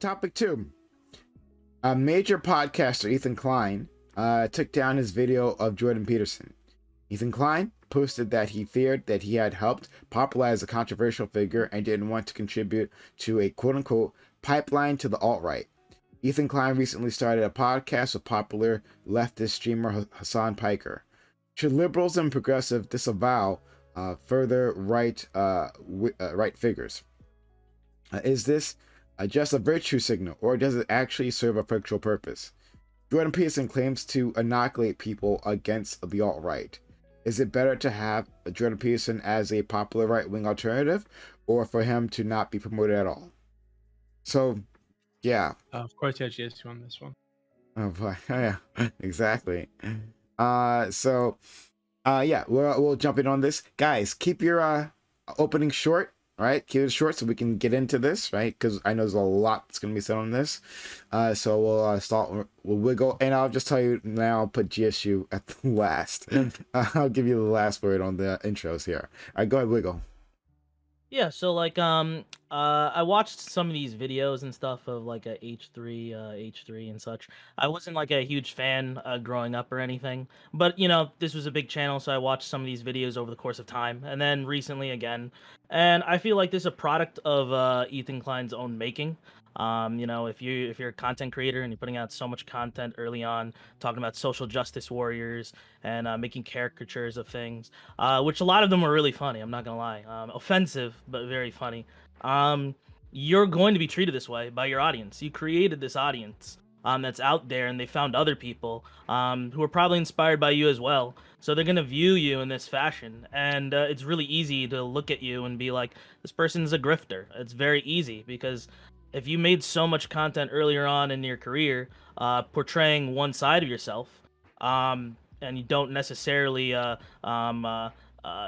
Topic 2. A major podcaster, Ethan Klein, took down his video of Jordan Peterson. Ethan Klein posted that he feared that he had helped popularize a controversial figure and didn't want to contribute to a quote-unquote pipeline to the alt-right. Ethan Klein recently started a podcast with popular leftist streamer Hassan Piker. Should liberals and progressives disavow further right figures? Is this just a virtue signal, or does it actually serve a factual purpose? Jordan Peterson claims to inoculate people against the alt-right. Is it better to have Jordan Peterson as a popular right-wing alternative, or for him to not be promoted at all? So, yeah. Of course, yeah, GSU on this one. Oh boy, yeah, exactly. Yeah, we'll jump in on this, guys. Keep your opening short. Right, keep it short so we can get into this, right? Because I know there's a lot that's going to be said on this. So we'll start, we'll wiggle, and I'll just tell you now, I'll put GSU at the last. I'll give you the last word on the intros here. All right, go ahead, wiggle. Yeah, so like I watched some of these videos and stuff of like a H3 and such. I wasn't like a huge fan growing up or anything, but you know, this was a big channel, so I watched some of these videos over the course of time, and then recently again. And I feel like this is a product of Ethan Klein's own making. You know, if you're a content creator and you're putting out so much content early on, talking about social justice warriors and making caricatures of things, which a lot of them are really funny. I'm not gonna lie, offensive but very funny. You're going to be treated this way by your audience. You created this audience that's out there, and they found other people who are probably inspired by you as well. So they're gonna view you in this fashion, and it's really easy to look at you and be like, this person's a grifter. It's very easy because if you made so much content earlier on in your career, portraying one side of yourself, and you don't necessarily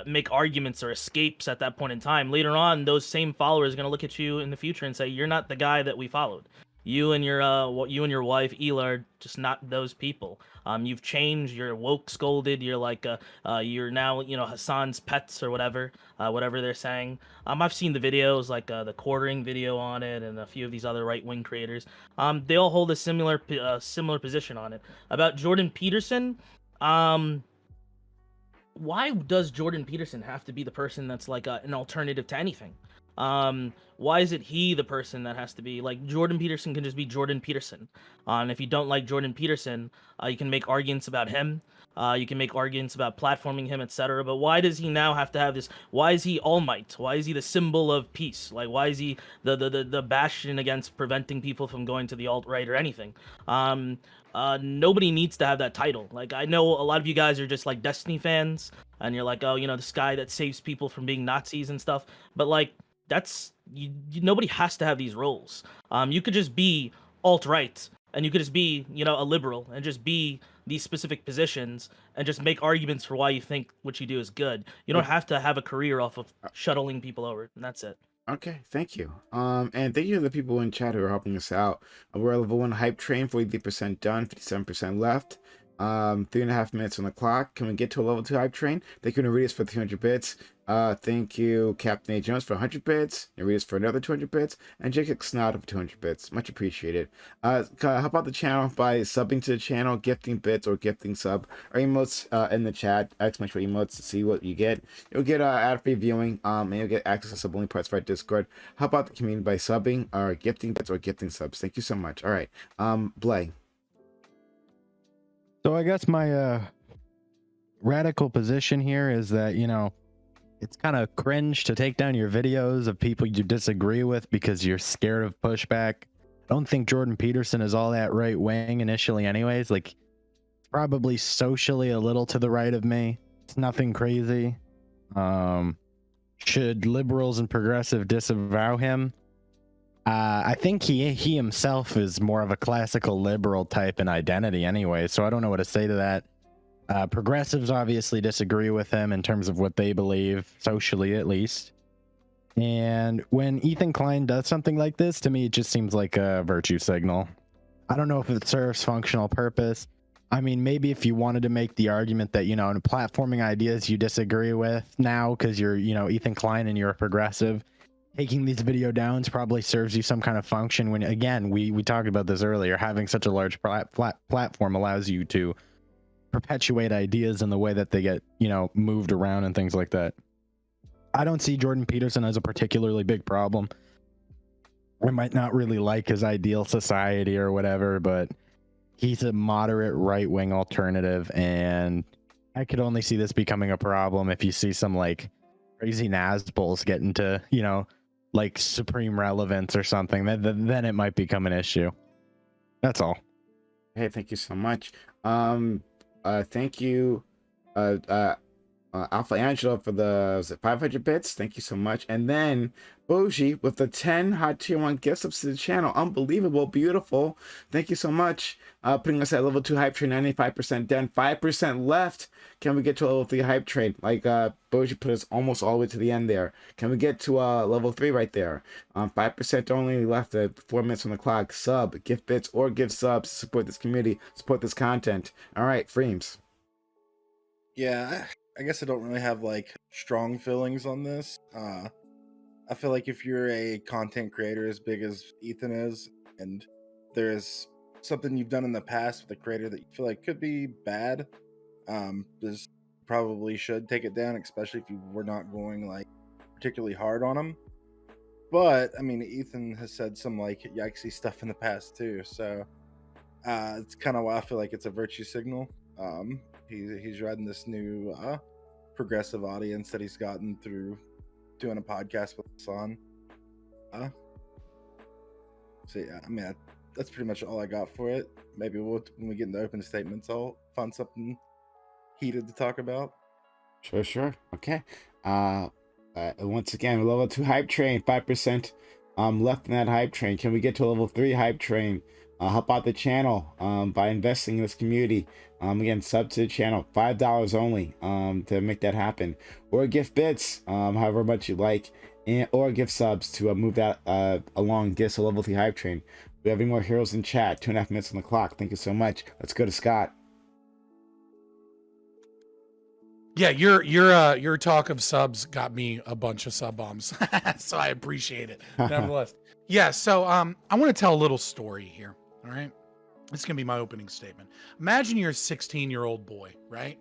make arguments or escapes at that point in time, later on, those same followers are going to look at you in the future and say, you're not the guy that we followed. You and your wife, Ela, are just not those people. You've changed. You're woke scolded. You're like, you're now, you know, Hassan's pets or whatever they're saying. I've seen the videos, like the quartering video on it, and a few of these other right-wing creators. They all hold a similar position on it. About Jordan Peterson, why does Jordan Peterson have to be the person that's like an alternative to anything? Why is it he the person that has to be like Jordan Peterson? Can just be Jordan Peterson. And if you don't like Jordan Peterson, you can make arguments about him. You can make arguments about platforming him, etc. But why does he now have to have this? Why is he All Might? Why is he the symbol of peace? Like, why is he the bastion against preventing people from going to the alt-right or anything? Nobody needs to have that title. Like, I know a lot of you guys are just like Destiny fans, and you're like, oh, you know, this guy that saves people from being Nazis and stuff. But like, that's nobody has to have these roles. You could just be alt-right, and you could just be, you know, a liberal, and just be these specific positions, and just make arguments for why you think what you do is good. You don't have to have a career off of shuttling people over, and that's it. Okay, thank you. And thank you to the people in chat who are helping us out. We're a level 1 hype train, 43% done, 57% left. 3.5 minutes on the clock. Can we get to a level 2 hype train? Thank you, Naritas, for 300 bits. Thank you, Captain A. Jones, for 100 bits. Naritas for another 200 bits. And Jacob Snod for 200 bits. Much appreciated. Help out the channel by subbing to the channel, gifting bits or gifting sub, or emotes in the chat. Exclamation emotes to see what you get. You'll get ad-free viewing, and you'll get access to sub-only parts for our Discord. Help out the community by subbing or gifting bits or gifting subs. Thank you so much. All right, Blay. So I guess my radical position here is that, you know, it's kind of cringe to take down your videos of people you disagree with because you're scared of pushback. I don't think Jordan Peterson is all that right wing initially anyways. Like, probably socially a little to the right of me. It's nothing crazy. Should liberals and progressive disavow him? I think he himself is more of a classical liberal type in identity anyway, so I don't know what to say to that. Progressives obviously disagree with him in terms of what they believe, socially at least. And when Ethan Klein does something like this, to me, it just seems like a virtue signal. I don't know if it serves functional purpose. I mean, maybe if you wanted to make the argument that, you know, in platforming ideas you disagree with now because you're, you know, Ethan Klein and you're a progressive, taking these video downs probably serves you some kind of function when, again, we talked about this earlier, having such a large platform allows you to perpetuate ideas in the way that they get, moved around and things like that. I don't see Jordan Peterson as a particularly big problem. I might not really like his ideal society or whatever, but he's a moderate right-wing alternative, and I could only see this becoming a problem if you see some like crazy Nazbols get into, like supreme relevance or something. Then it might become an issue. That's all. Hey, thank you so much. Thank you, Alpha Angelo for the 500 bits. Thank you so much. And then Boji with the 10 hot tier 1 gift subs to the channel. Unbelievable, beautiful. Thank you so much. Putting us at level 2 hype train, 95% done, 5% left. Can we get to a level 3 hype train? Like Boji put us almost all the way to the end there. Can we get to level 3 right there? 5% only left at 4 minutes on the clock. Sub, gift bits, or give subs. Support this community, support this content. All right, Freems. Yeah, I guess I don't really have like strong feelings on this. I feel like if you're a content creator as big as Ethan is, and there's something you've done in the past with a creator that you feel like could be bad, this probably should take it down, especially if you were not going like particularly hard on him. But I mean, Ethan has said some like yikesy stuff in the past too, so it's kind of why I feel like it's a virtue signal. He's riding this new progressive audience that he's gotten through doing a podcast with Hassan. So yeah, I mean, that's pretty much all I got for it. Maybe when we get into open statements, I'll find something heated to talk about. Sure. Okay. Once again, level 2 hype train, 5% left in that hype train. Can we get to a level 3 hype train? Help out the channel by investing in this community. Again, sub to the channel, $5 only to make that happen. Or gift bits, however much you like, or gift subs to move that along, get us a level 3 hype train. We have any more heroes in chat, 2.5 minutes on the clock. Thank you so much. Let's go to Scott. Yeah, your talk of subs got me a bunch of sub bombs, so I appreciate it. Nevertheless, yeah. So I want to tell a little story here. All right, this is gonna be my opening statement. Imagine you're a 16-year-old boy, right?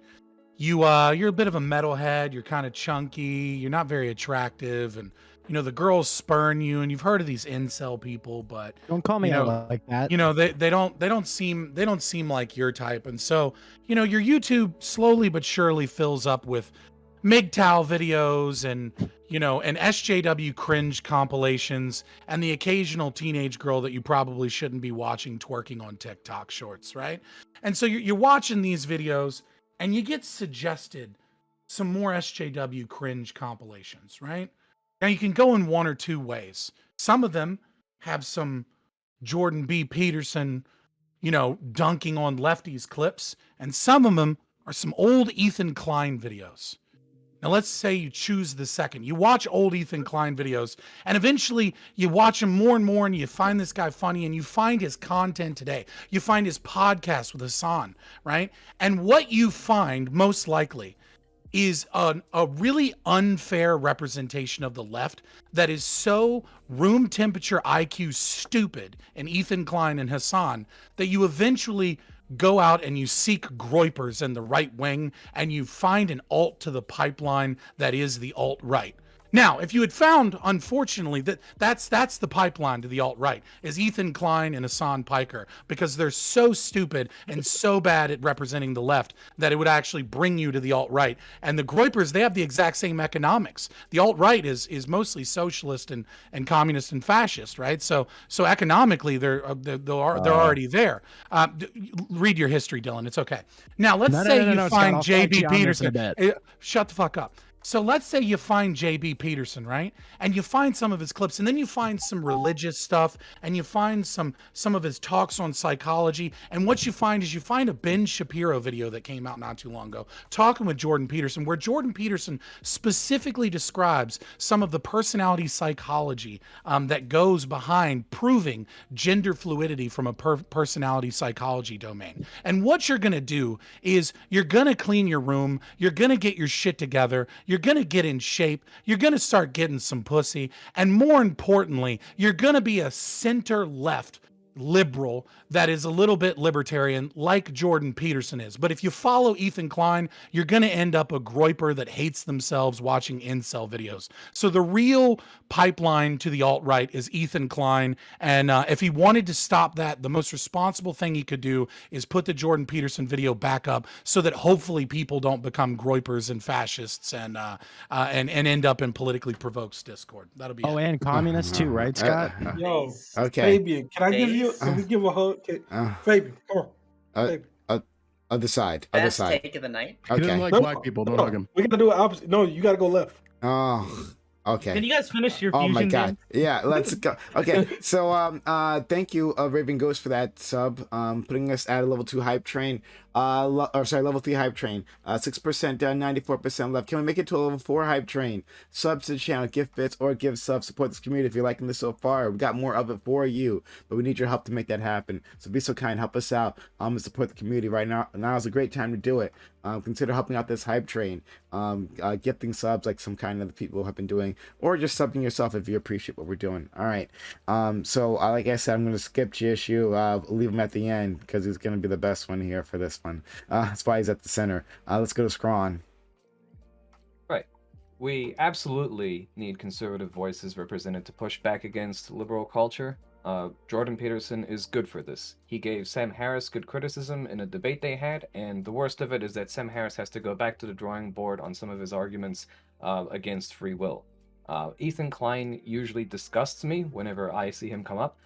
You're a bit of a metalhead. You're kind of chunky. You're not very attractive, and the girls spurn you. And you've heard of these incel people, but Don't call me out like that. they don't seem like your type. And so your YouTube slowly but surely fills up with MGTOW videos and and SJW cringe compilations and the occasional teenage girl that you probably shouldn't be watching twerking on TikTok shorts, right? And so you're watching these videos and you get suggested some more SJW cringe compilations, right? Now you can go in one or two ways. Some of them have some Jordan B. Peterson, dunking on lefties clips, and some of them are some old Ethan Klein videos. Now let's say you choose the second. You watch old Ethan Klein videos, and eventually you watch him more and more, and you find this guy funny, and you find his content today. You find his podcast with Hassan, right? And what you find most likely is a really unfair representation of the left that is so room temperature IQ stupid in Ethan Klein and Hassan that you eventually go out and you seek groypers in the right wing and you find an alt to the pipeline that is the alt-right. Now, if you had found, unfortunately, that's the pipeline to the alt-right, is Ethan Klein and Hassan Piker, because they're so stupid and so bad at representing the left that it would actually bring you to the alt-right. And the Groypers, they have the exact same economics. The alt-right is mostly socialist and communist and fascist, right? So economically, they're already there. Read your history, Dylan. It's okay. Now, let's say you find JB Peterson. Shut the fuck up. So let's say you find JB Peterson, right? And you find some of his clips, and then you find some religious stuff, and you find some of his talks on psychology. And what you find is you find a Ben Shapiro video that came out not too long ago, talking with Jordan Peterson, where Jordan Peterson specifically describes some of the personality psychology that goes behind proving gender fluidity from a personality psychology domain. And what you're going to do is you're going to clean your room, you're going to get your shit together, you're going to get in shape, you're going to start getting some pussy, and more importantly, you're going to be a center left liberal that is a little bit libertarian like Jordan Peterson is. But if you follow Ethan Klein, you're going to end up a groiper that hates themselves watching incel videos. So the real pipeline to the alt-right is Ethan Klein. And if he wanted to stop that, the most responsible thing he could do is put the Jordan Peterson video back up so that hopefully people don't become groipers and fascists and end up in politically provoked discord. That'll be Oh, it. and communists too, right, Scott? Yo, Okay. Fabian, can I give you? Can we give a hug? Fabian, come on. Fabian. Other side. Other Best side. take of the night. He doesn't Okay. like No, black people. Don't no, hug him. We gotta do it opposite. No, you gotta go left. Oh. Okay. Can you guys finish your Oh fusion my god. game? Yeah, let's go. Okay. So thank you, Raven Ghost, for that sub. Putting us at a level 2 hype train. Level 3 hype train. 6% down, 94% left. Can we make it to a level 4 hype train? Sub to the channel, gift bits or give subs, support this community if you're liking this so far. We got more of it for you, but we need your help to make that happen. So be so kind, help us out. And support the community right now. Now is a great time to do it. Consider helping out this hype train. Gifting subs like some kind of the people have been doing, or just subbing yourself if you appreciate what we're doing. All right. So like I said, I'm going to skip GSU. Leave him at the end because he's going to be the best one here for this one. That's why he's at the center. Let's go to Scrawn. Right. We absolutely need conservative voices represented to push back against liberal culture. Jordan Peterson is good for this. He gave Sam Harris good criticism in a debate they had, and the worst of it is that Sam Harris has to go back to the drawing board on some of his arguments against free will. Ethan Klein usually disgusts me whenever I see him come up.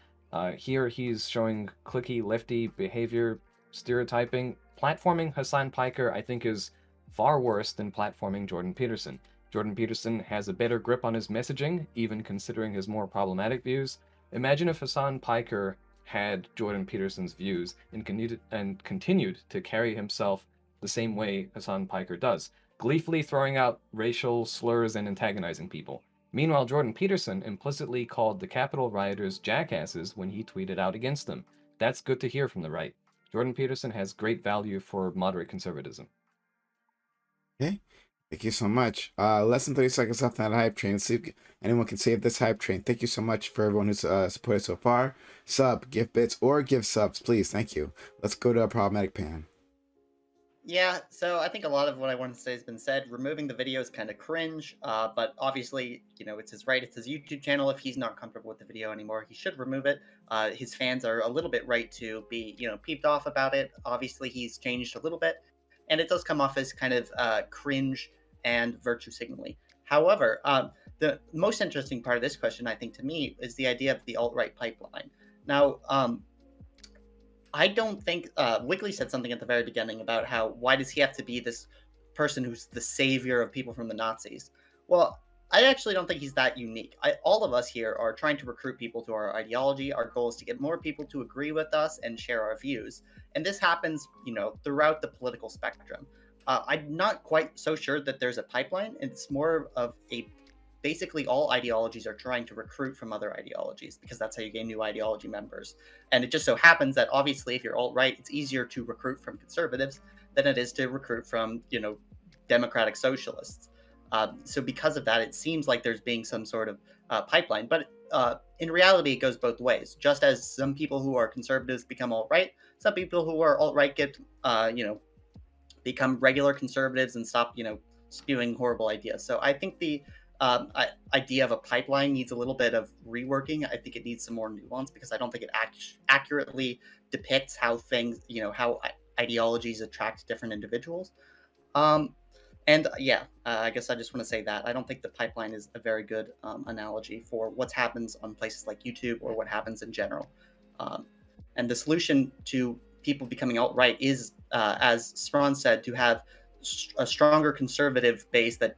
Here he's showing cliquey lefty behavior, stereotyping. Platforming Hassan Piker, I think, is far worse than platforming Jordan Peterson. Jordan Peterson has a better grip on his messaging, even considering his more problematic views. Imagine if Hassan Piker had Jordan Peterson's views and continued to carry himself the same way Hassan Piker does, gleefully throwing out racial slurs and antagonizing people. Meanwhile, Jordan Peterson implicitly called the Capitol rioters jackasses when he tweeted out against them. That's good to hear from the right. Jordan Peterson has great value for moderate conservatism. Okay. Thank you so much. Less than 30 seconds left on that hype train. Let's see if anyone can save this hype train. Thank you so much for everyone who's supported so far. Sub, gift bits, or give subs, please. Thank you. Let's go to a problematic pan. Yeah, so I think a lot of what I wanted to say has been said. Removing the video is kind of cringe, but obviously, it's his right. It's his YouTube channel. If he's not comfortable with the video anymore, he should remove it. His fans are a little bit right to be, peeved off about it. Obviously, he's changed a little bit, and it does come off as kind of cringe and virtue signaling. However, the most interesting part of this question, I think, to me, is the idea of the alt-right pipeline. Now, I don't think Wiggly said something at the very beginning about why does he have to be this person who's the savior of people from the Nazis? Well, I actually don't think he's that unique. All of us here are trying to recruit people to our ideology. Our goal is to get more people to agree with us and share our views. And this happens, throughout the political spectrum. I'm not quite so sure that there's a pipeline. It's more of basically all ideologies are trying to recruit from other ideologies because that's how you gain new ideology members. And it just so happens that obviously if you're alt-right, it's easier to recruit from conservatives than it is to recruit from, democratic socialists. So because of that, it seems like there's being some sort of pipeline. But in reality, it goes both ways. Just as some people who are conservatives become alt-right, some people who are alt-right get, become regular conservatives and stop, spewing horrible ideas. So I think the idea of a pipeline needs a little bit of reworking. I think it needs some more nuance because I don't think it accurately depicts how things, how ideologies attract different individuals. I guess I just want to say that I don't think the pipeline is a very good analogy for what happens on places like YouTube or what happens in general. And the solution to people becoming alt-right is, as Sprawn said, to have a stronger conservative base that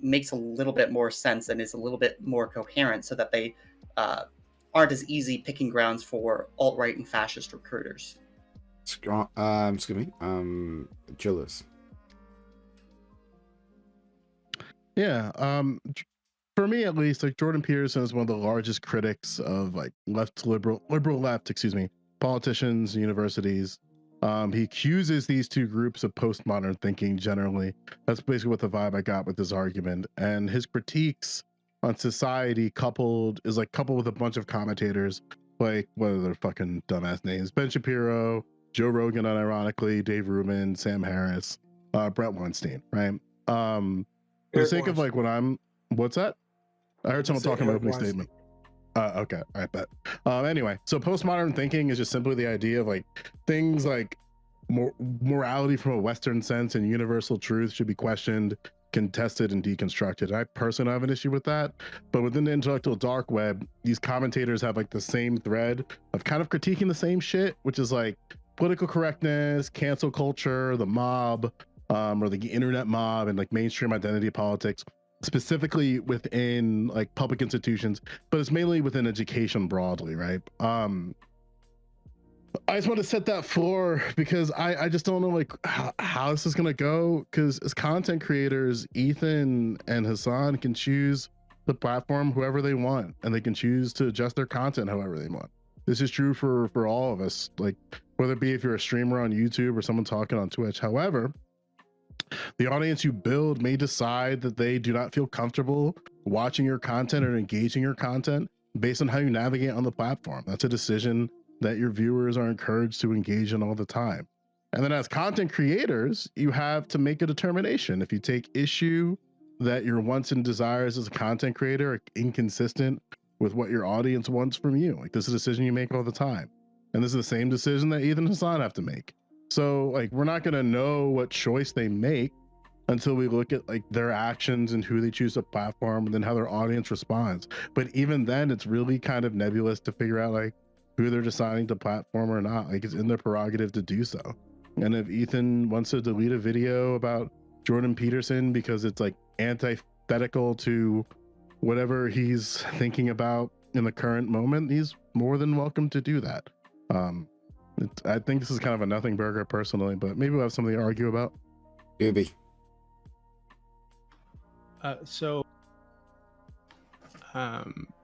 makes a little bit more sense and is a little bit more coherent so that they aren't as easy picking grounds for alt-right and fascist recruiters. Julius. Yeah. For me, at least, like Jordan Peterson is one of the largest critics of like liberal left, politicians, universities. He accuses these two groups of postmodern thinking generally. That's basically what the vibe I got with this argument. And his critiques on society coupled with a bunch of commentators, like what are their fucking dumbass names? Ben Shapiro, Joe Rogan, unironically, Dave Rubin, Sam Harris, Brett Weinstein, right? For the sake of like what's that? I heard someone talking about opening statement. Okay, I bet. Anyway, so postmodern thinking is just simply the idea of like things like morality from a Western sense and universal truth should be questioned, contested, and deconstructed. I personally have an issue with that, but within the intellectual dark web, these commentators have like the same thread of kind of critiquing the same shit, which is like political correctness, cancel culture, the mob, or the internet mob, and like mainstream identity politics, specifically within like public institutions, but it's mainly within education broadly, right? I just want to set that floor because I just don't know like how this is gonna go, because as content creators, Ethan and Hassan can choose the platform whoever they want, and they can choose to adjust their content however they want. This is true for all of us, like whether it be if you're a streamer on YouTube or someone talking on Twitch. However, the audience you build may decide that they do not feel comfortable watching your content or engaging your content based on how you navigate on the platform. That's a decision that your viewers are encouraged to engage in all the time. And then as content creators, you have to make a determination. If you take issue that your wants and desires as a content creator are inconsistent with what your audience wants from you, like this is a decision you make all the time. And this is the same decision that Ethan and Hassan have to make. So like, we're not going to know what choice they make until we look at like their actions and who they choose to platform, and then how their audience responds. But even then, it's really kind of nebulous to figure out like who they're deciding to platform or not. Like, it's in their prerogative to do so. And if Ethan wants to delete a video about Jordan Peterson because it's like antithetical to whatever he's thinking about in the current moment, he's more than welcome to do that. I think this is kind of a nothing burger personally, but maybe we'll have something to argue about. Dooby.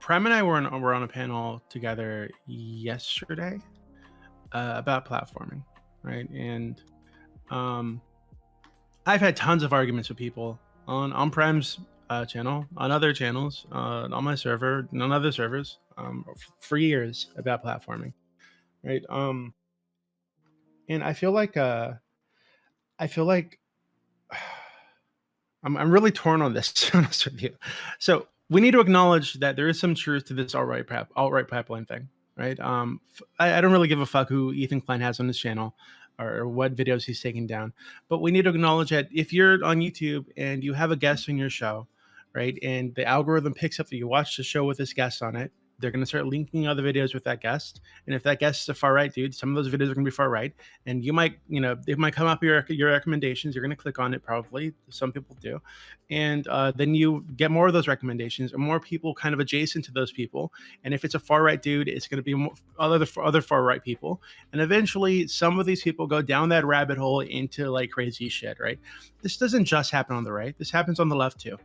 Prime and I were on a panel together yesterday about platforming, right? And I've had tons of arguments with people on Prime's channel, on other channels, on my server, and on other servers for years about platforming, right? And I feel like I'm really torn on this, to be honest with you. So we need to acknowledge that there is some truth to this alt-right pipeline thing, right? I don't really give a fuck who Ethan Klein has on his channel or what videos he's taking down, but we need to acknowledge that if you're on YouTube and you have a guest on your show, right, and the algorithm picks up that you watch the show with this guest on it, they're going to start linking other videos with that guest. And if that guest is a far right dude, some of those videos are going to be far right. And you might, it might come up your recommendations. You're going to click on it probably. Some people do. And then you get more of those recommendations and more people kind of adjacent to those people. And if it's a far right dude, it's going to be more other far right people. And eventually some of these people go down that rabbit hole into like crazy shit, right? This doesn't just happen on the right. This happens on the left too.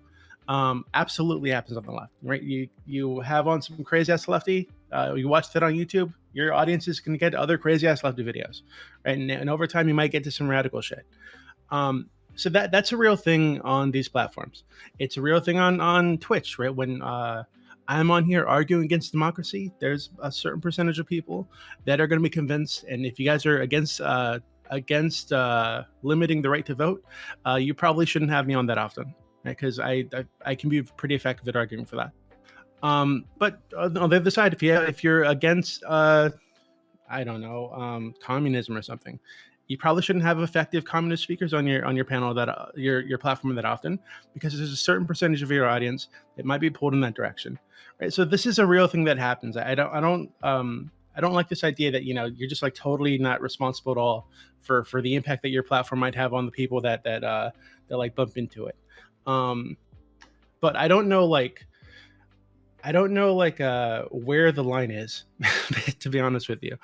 Absolutely happens on the left, right? You have on some crazy ass lefty, you watch that on YouTube, your audience is going to get other crazy ass lefty videos, right? And over time you might get to some radical shit. So that's a real thing on these platforms. It's a real thing on Twitch, right? When I'm on here arguing against democracy, there's a certain percentage of people that are going to be convinced, and if you guys are against limiting the right to vote, you probably shouldn't have me on that often. Because I can be pretty effective at arguing for that. But on the other side, if you're against communism or something, you probably shouldn't have effective communist speakers on your panel that your platform that often, because there's a certain percentage of your audience that might be pulled in that direction, right? So this is a real thing that happens. I don't like this idea that you're just like totally not responsible at all for the impact that your platform might have on the people that like bump into it. But I don't know where the line is, to be honest with you.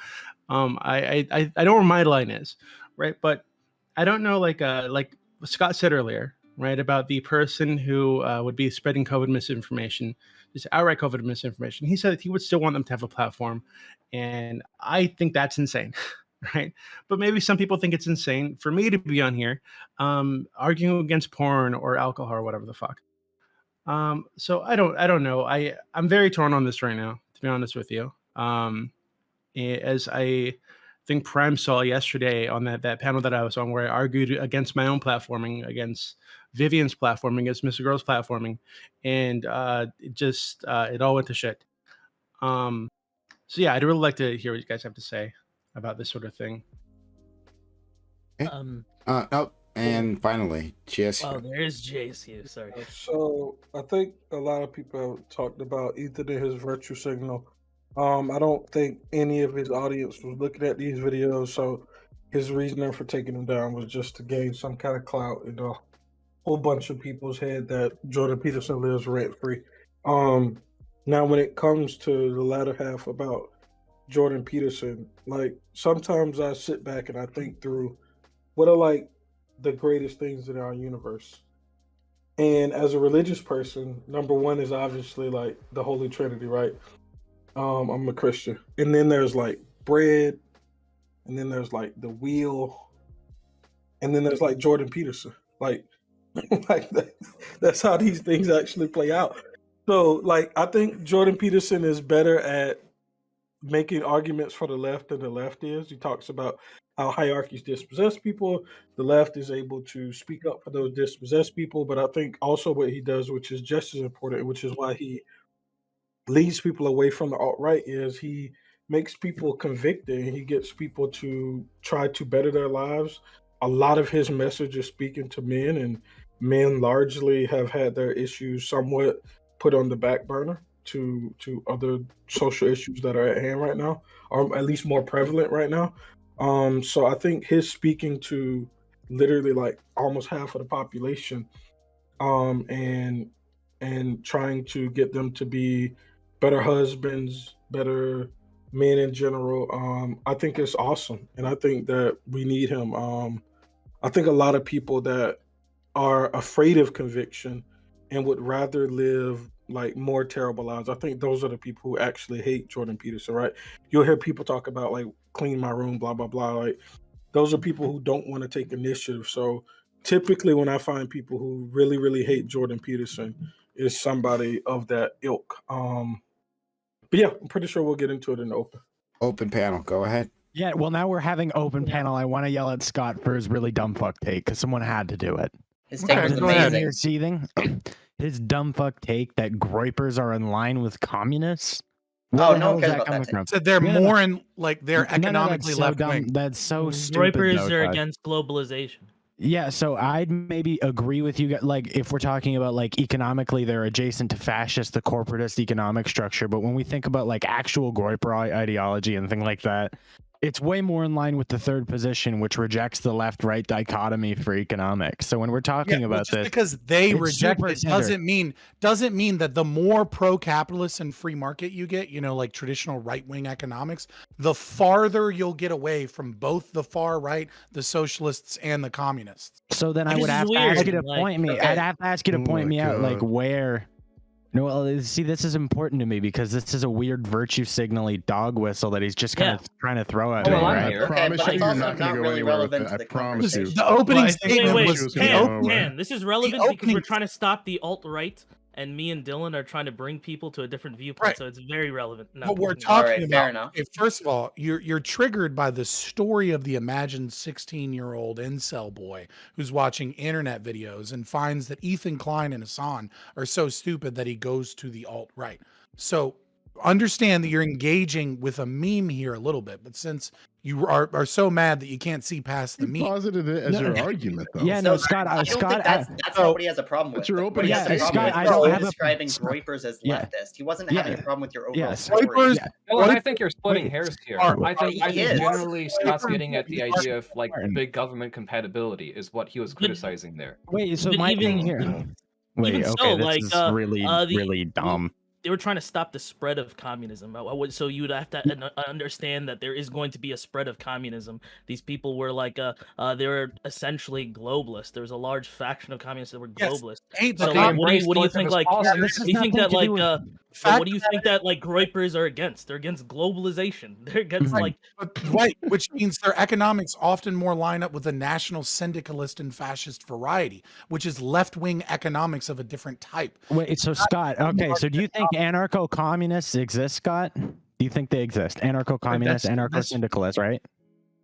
I know where my line is, right? But I don't know, like Scott said earlier, right, about the person who would be spreading COVID misinformation, just outright COVID misinformation. He said he would still want them to have a platform, and I think that's insane. right? But maybe some people think it's insane for me to be on here arguing against porn or alcohol or whatever the fuck. So I don't know. I'm very torn on this right now, to be honest with you. As I think Prime saw yesterday on that panel that I was on, where I argued against my own platforming, against Vivian's platforming, against Mr. Girl's platforming, and it all went to shit. So yeah, I'd really like to hear what you guys have to say about this sort of thing. And finally, Jace. Oh, there's Jace here. Sorry. So I think a lot of people have talked about Ethan and his virtue signal. I don't think any of his audience was looking at these videos, so his reasoning for taking them down was just to gain some kind of clout in a whole bunch of people's head that Jordan Peterson lives rent free. Now, when it comes to the latter half about Jordan Peterson, like sometimes I sit back and I think through what are like the greatest things in our universe. And as a religious person, number one is obviously like the Holy Trinity, right? I'm a Christian. And then there's like bread, and then there's like the wheel, and then there's like Jordan Peterson. Like, that's how these things actually play out. So, like, I think Jordan Peterson is better at making arguments for the left than the left is. He talks about how hierarchies dispossess people. The left is able to speak up for those dispossessed people. But I think also what he does, which is just as important, which is why he leads people away from the alt-right, is he makes people convicted. He gets people to try to better their lives. A lot of his message is speaking to men, and men largely have had their issues somewhat put on the back burner to other social issues that are at hand right now, or at least more prevalent right now. So I think his speaking to literally like almost half of the population, and trying to get them to be better husbands, better men in general, I think it's awesome. And I think that we need him. I think a lot of people that are afraid of conviction and would rather live like more terrible lives, I think those are the people who actually hate Jordan Peterson, right? You'll hear people talk about like clean my room, blah, blah, blah. Like those are people who don't want to take initiative. So typically when I find people who really, really hate Jordan Peterson, is somebody of that ilk. But yeah, I'm pretty sure we'll get into it in the open. Open panel, go ahead. Yeah, well, now we're having open panel. I want to yell at Scott for his really dumb fuck take because someone had to do it. His take was Go amazing. ahead. You're seething. His dumb fuck take that groypers are in line with communists. Oh, no one cares about that from? So they're more in like they're economically so left dumb. wing. That's so stupid. Groypers though, are Todd. against globalization. Yeah, so I'd maybe agree with you. Like, if we're talking about like economically, they're adjacent to fascist, the corporatist economic structure. But when we think about like actual Groyper ideology and things like that, it's way more in line with the third position, which rejects the left-right dichotomy for economics. So when we're talking about just this, because they it's reject super it tender. doesn't mean that the more pro-capitalist and free market you get, you know, like traditional right-wing economics, the farther you'll get away from both the far right, the socialists, and the communists. So then I This would is have to weird, ask you to like- point me. Okay. I'd have to ask you to Oh point my me out, like God. where. No, well, see, this is important to me because this is a weird virtue signal-y dog whistle that he's just kind of trying to throw at Oh, me. well, I'm right? here. I promise but you, it's you're also not going not to go really anywhere with relevant it. to I the promise you. conversation. The opening Well, I think- statement Wait, was wait, the Pan, opening. Pan, this is relevant the because we're opening- trying to stop the alt-right, and me and Dylan are trying to bring people to a different viewpoint, Right. so it's very relevant. No, What we're continue. talking Alright, fair about. enough. First of all, you're triggered by the story of the imagined 16-year-old incel boy who's watching internet videos and finds that Ethan Klein and Hassan are so stupid that he goes to the alt-right. So understand that you're engaging with a meme here a little bit, but since you are so mad that you can't see past the You meme, posited it as No. your argument, though. Yeah, So no, Scott. I don't Scott, think that's not what he has a problem with. That's your What he has opening a statement. problem Scott, I with don't is have a- describing Scott, Groypers as yeah. leftist. He wasn't Yeah. having a problem with your overall Yes. story. Groypers- Yeah. Well, I think you're splitting hairs here. Are- I think he is. generally Scott's getting at the Martin. idea of like Martin. big government compatibility is what he was criticizing there. Wait, so But my even- thing here. Wait, even okay, so, this like, is the- really dumb. they were trying to stop the spread of communism. So you would have to understand that there is going to be a spread of communism. These people were like, they were essentially globalists. There was a large faction of communists that were globalists. So like, what do you think? Like, what do you think that like, what do you think that like Groypers are against? They're against globalization. They're against like, right, which means their economics often more line up with the national syndicalist and fascist variety, which is left-wing economics of a different type. Wait, so Scott, okay, so do you think anarcho-communists exist, Scott? Do you think they exist? Anarcho-communists, anarcho-syndicalists, right?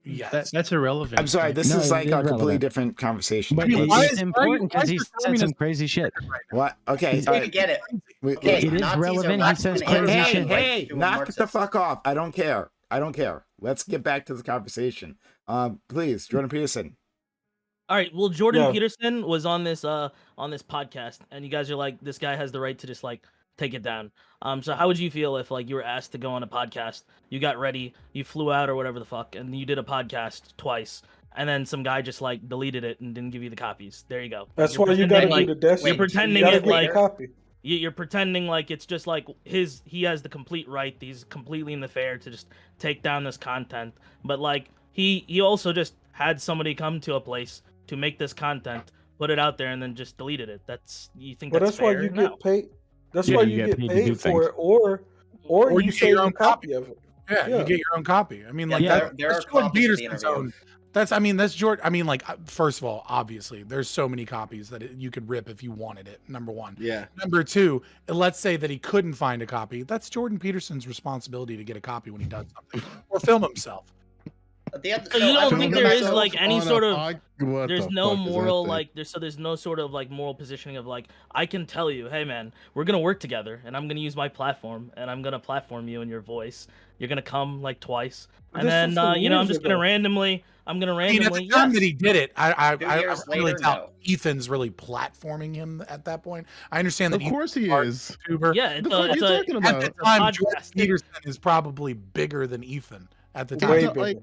Yes. That's irrelevant. I'm sorry, this is like a completely different conversation. But it's important because he said some crazy shit. What? Okay, I get it. Okay, it is Nazis are relevant. He left says and crazy right, shit. Hey, doing knock the Marxist. fuck off. I don't care. Let's get back to the conversation. Please, Jordan Peterson. all right, well, Jordan Peterson was on this podcast, and you guys are like, this guy has the right to just like take it down. So how would you feel if like you were asked to go on a podcast, you got ready, you flew out or whatever the fuck, and you did a podcast twice, and then some guy just like deleted it and didn't give you the copies? There you go. That's You're why you gotta pretending do the desk. You're pretending you gotta it get like the copy. you're pretending like it's just like he has the complete right. He's completely in the fair to just take down this content. But like he also just had somebody come to a place to make this content, put it out there, and then just deleted it. You think But that's that's why fair? you No. get paid. That's Yeah, why you you get get paid to do paid for it, or Or you you save get your a own copy of it. Yeah, Yeah. you get your own copy. I mean, like there are that's Jordan copies of the Peterson's interview. own. That's Jordan. I mean, like, first of all, obviously, there's so many copies that you could rip if you wanted it. Number one. Yeah. Number two, let's say that he couldn't find a copy. That's Jordan Peterson's responsibility to get a copy when he does something or film himself. So you don't think there is like any sort of there's no moral like there's no sort of like moral positioning of like, I can tell you, hey man, we're gonna work together and I'm gonna use my platform and I'm gonna platform you and your voice. You're gonna come like twice, and then I'm just gonna randomly. I'm gonna randomly. I mean, at the time that he did it, I 2 years really later, doubt no. Ethan's really platforming him at that point. I understand that Of course he is. YouTuber. Yeah, The fuck are you talking about? At the time, podcast. Jordan Peterson is probably bigger than Ethan at the time. Way So, bigger. like,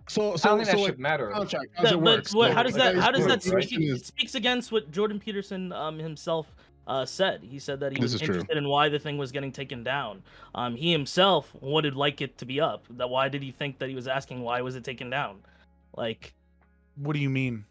So, I don't so, think so that like, should matter. contract, how's it But work? how does that? How does that speak? Is, It speaks against what Jordan Peterson himself said. He said that he This was is true. interested in why the thing was getting taken down. He himself would like it to be up. That why did he think that he was asking why was it taken down? Like, What do you mean?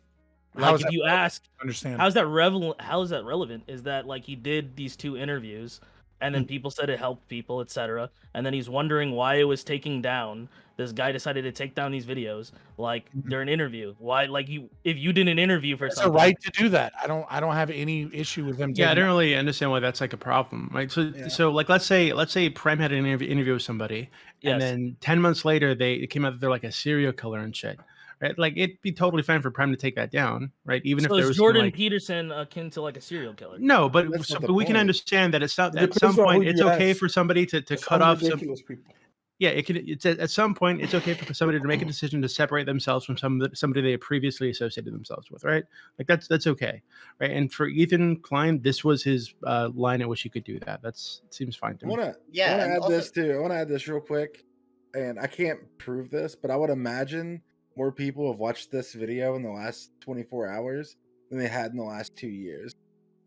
like if you ask, understand? how's that relevant? How is that relevant? Is that like he did these 2 interviews, and then people said it helped people, etc. And then he's wondering why it was taking down. This guy decided to take down these videos like during an interview. Why, like if you did an interview for It's a something, right to do that. I don't have any issue with him. Yeah, I taking don't really understand why that's like a problem, right? So like let's say Prime had an interview with somebody, Yes. and then 10 months later it came out that they're like a serial killer and shit, right? Like it'd be totally fine for Prime to take that down, right? Even if So there is was Jordan like, Peterson akin to like a serial killer? no, but That's not the but we can point. understand that at some depends point on who it's you okay ask. for somebody to There's cut some off some. ridiculous people. Yeah, it's at some point it's okay for somebody to make a decision to separate themselves from somebody they previously associated themselves with, right? Like that's okay, right? And for Ethan Klein, this was his line at which he could do that. Seems fine to I me. want to Yeah, and add also- this too. I want to add this real quick, and I can't prove this, but I would imagine more people have watched this video in the last 24 hours than they had in the last 2 years.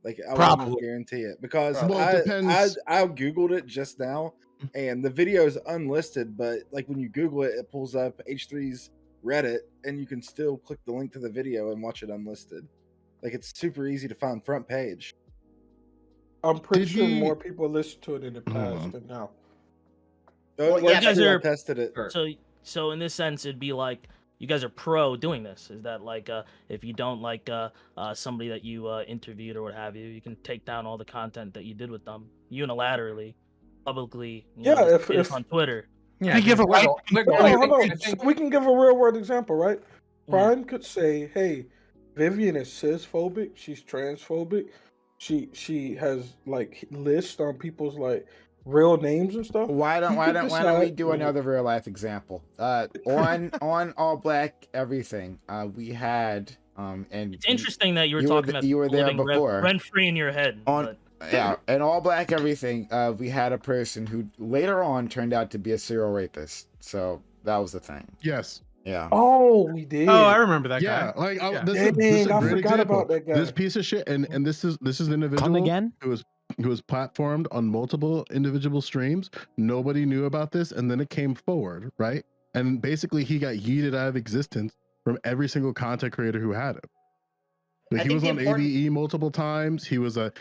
Like I would Probably. guarantee it because Well, it depends. I googled it just now, and the video is unlisted. But like when you Google it, it pulls up H3's Reddit, and you can still click the link to the video and watch it unlisted. Like it's super easy to find front page. I'm pretty Did sure he- more people listen to it in the Hold past on. than now. Well, Let's yeah, guys see, I are- tested it. Sure. So in this sense, it'd be like you guys are pro doing this. Is that like if you don't like somebody that you interviewed or what have you, you can take down all the content that you did with them unilaterally, publicly. You know, Yeah, just if- on Twitter. We give a We're right. go- we're Hold going- on, hold I on. think- So we can give a real world example, right? Mm. Prime could say, "Hey, Vivian is cisphobic. She's transphobic. She has like lists on people's like real names and stuff." Why don't You why could don't why don't we decide- do another real life example? On All Black Everything, we had and It's interesting that you were you were talking th- about you were there living before. rent free in your head. On- but- yeah, and All Black Everything, we had a person who later on turned out to be a serial rapist. So that was the thing. yes. Yeah. Oh, we did. Oh, I remember that Yeah, guy. like Yeah. this is a Dang, I great forgot example. about that guy. This piece of shit, and this is an individual Come again? who was It was platformed on multiple individual streams. Nobody knew about this, and then it came forward, right? And basically, he got yeeted out of existence from every single content creator who had it. Like, he was on AVE multiple times. He was on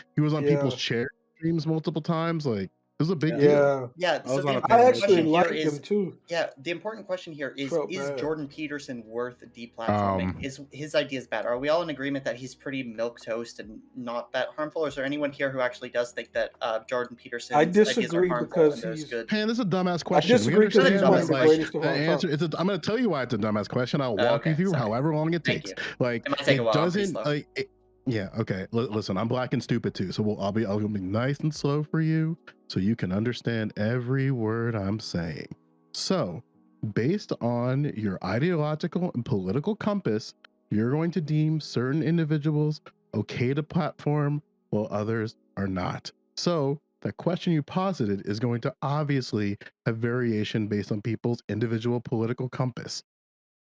people's chair streams multiple times. Like, it was a big deal. Yeah, I was so on the a panel important with question him. here like him is, too. yeah, the important question here is Felt bad. Jordan Peterson worth deplatforming? Is his ideas bad? Are we all in agreement that he's pretty milquetoast and not that harmful? Or is there anyone here who actually does think that Jordan Peterson's I ideas are disagree harmful because and there's he's. good? Man, this is a dumbass I question. We disagree because he's understand one of that, the like, greatest of the all answer. time. I'm going to tell you why it's a dumbass question. I'll walk you Okay, through sorry. however long it Thank takes. you. Like, It might take a while. I'm pretty doesn't slow. like. Yeah. Okay. Listen, I'm black and stupid too, so I'll be nice and slow for you, so you can understand every word I'm saying. So, based on your ideological and political compass, you're going to deem certain individuals okay to platform while others are not. So, that question you posited is going to obviously have variation based on people's individual political compass.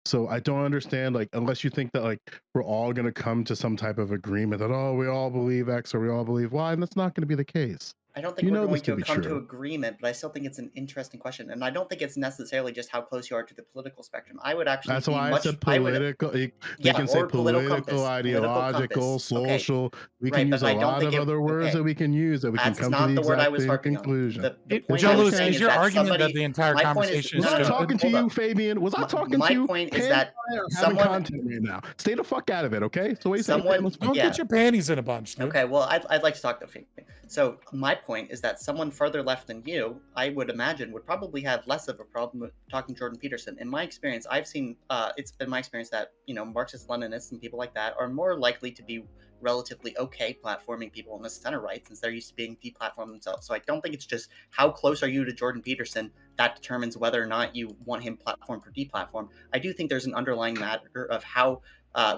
So I don't understand, like, unless you think that, like, we're all going to come to some type of agreement that, oh, we all believe X or we all believe Y, and that's not going to be the case. I don't think You we're know going this to to be come to true. agreement, but I still think it's an interesting question, and I don't think it's necessarily just how close you are to the political spectrum. I would actually That's be why I much. said I would, political. They yeah, can say or political political, compass, political ideological, compass. Okay, social. We right, can use but a I don't lot think of it. other words that Okay, we can use that we can that's come to the not the word I exact was same harping on. conclusion. The point Joe I was Lewis, saying is is your that argument somebody. that the entire My point is conversation is Was I stupid? talking to hold you, up. Fabian? Was I talking My to you? point is Pan that and I are having someone, content right now. Stay the fuck out of it, okay? So what are you saying, Pan? someone, Let's Don't yeah. get your panties in a bunch, dude. Okay, well, I'd like to talk to Fabian. So my point is that someone further left than you, I would imagine, would probably have less of a problem with talking Jordan Peterson. In my experience, I've seen, it's been my experience that, Marxist-Leninists and people like that are more likely to be relatively okay platforming people in the center right, since they're used to being deplatformed themselves. So I don't think it's just how close are you to Jordan Peterson that determines whether or not you want him platform for deplatform. I do think there's an underlying matter of how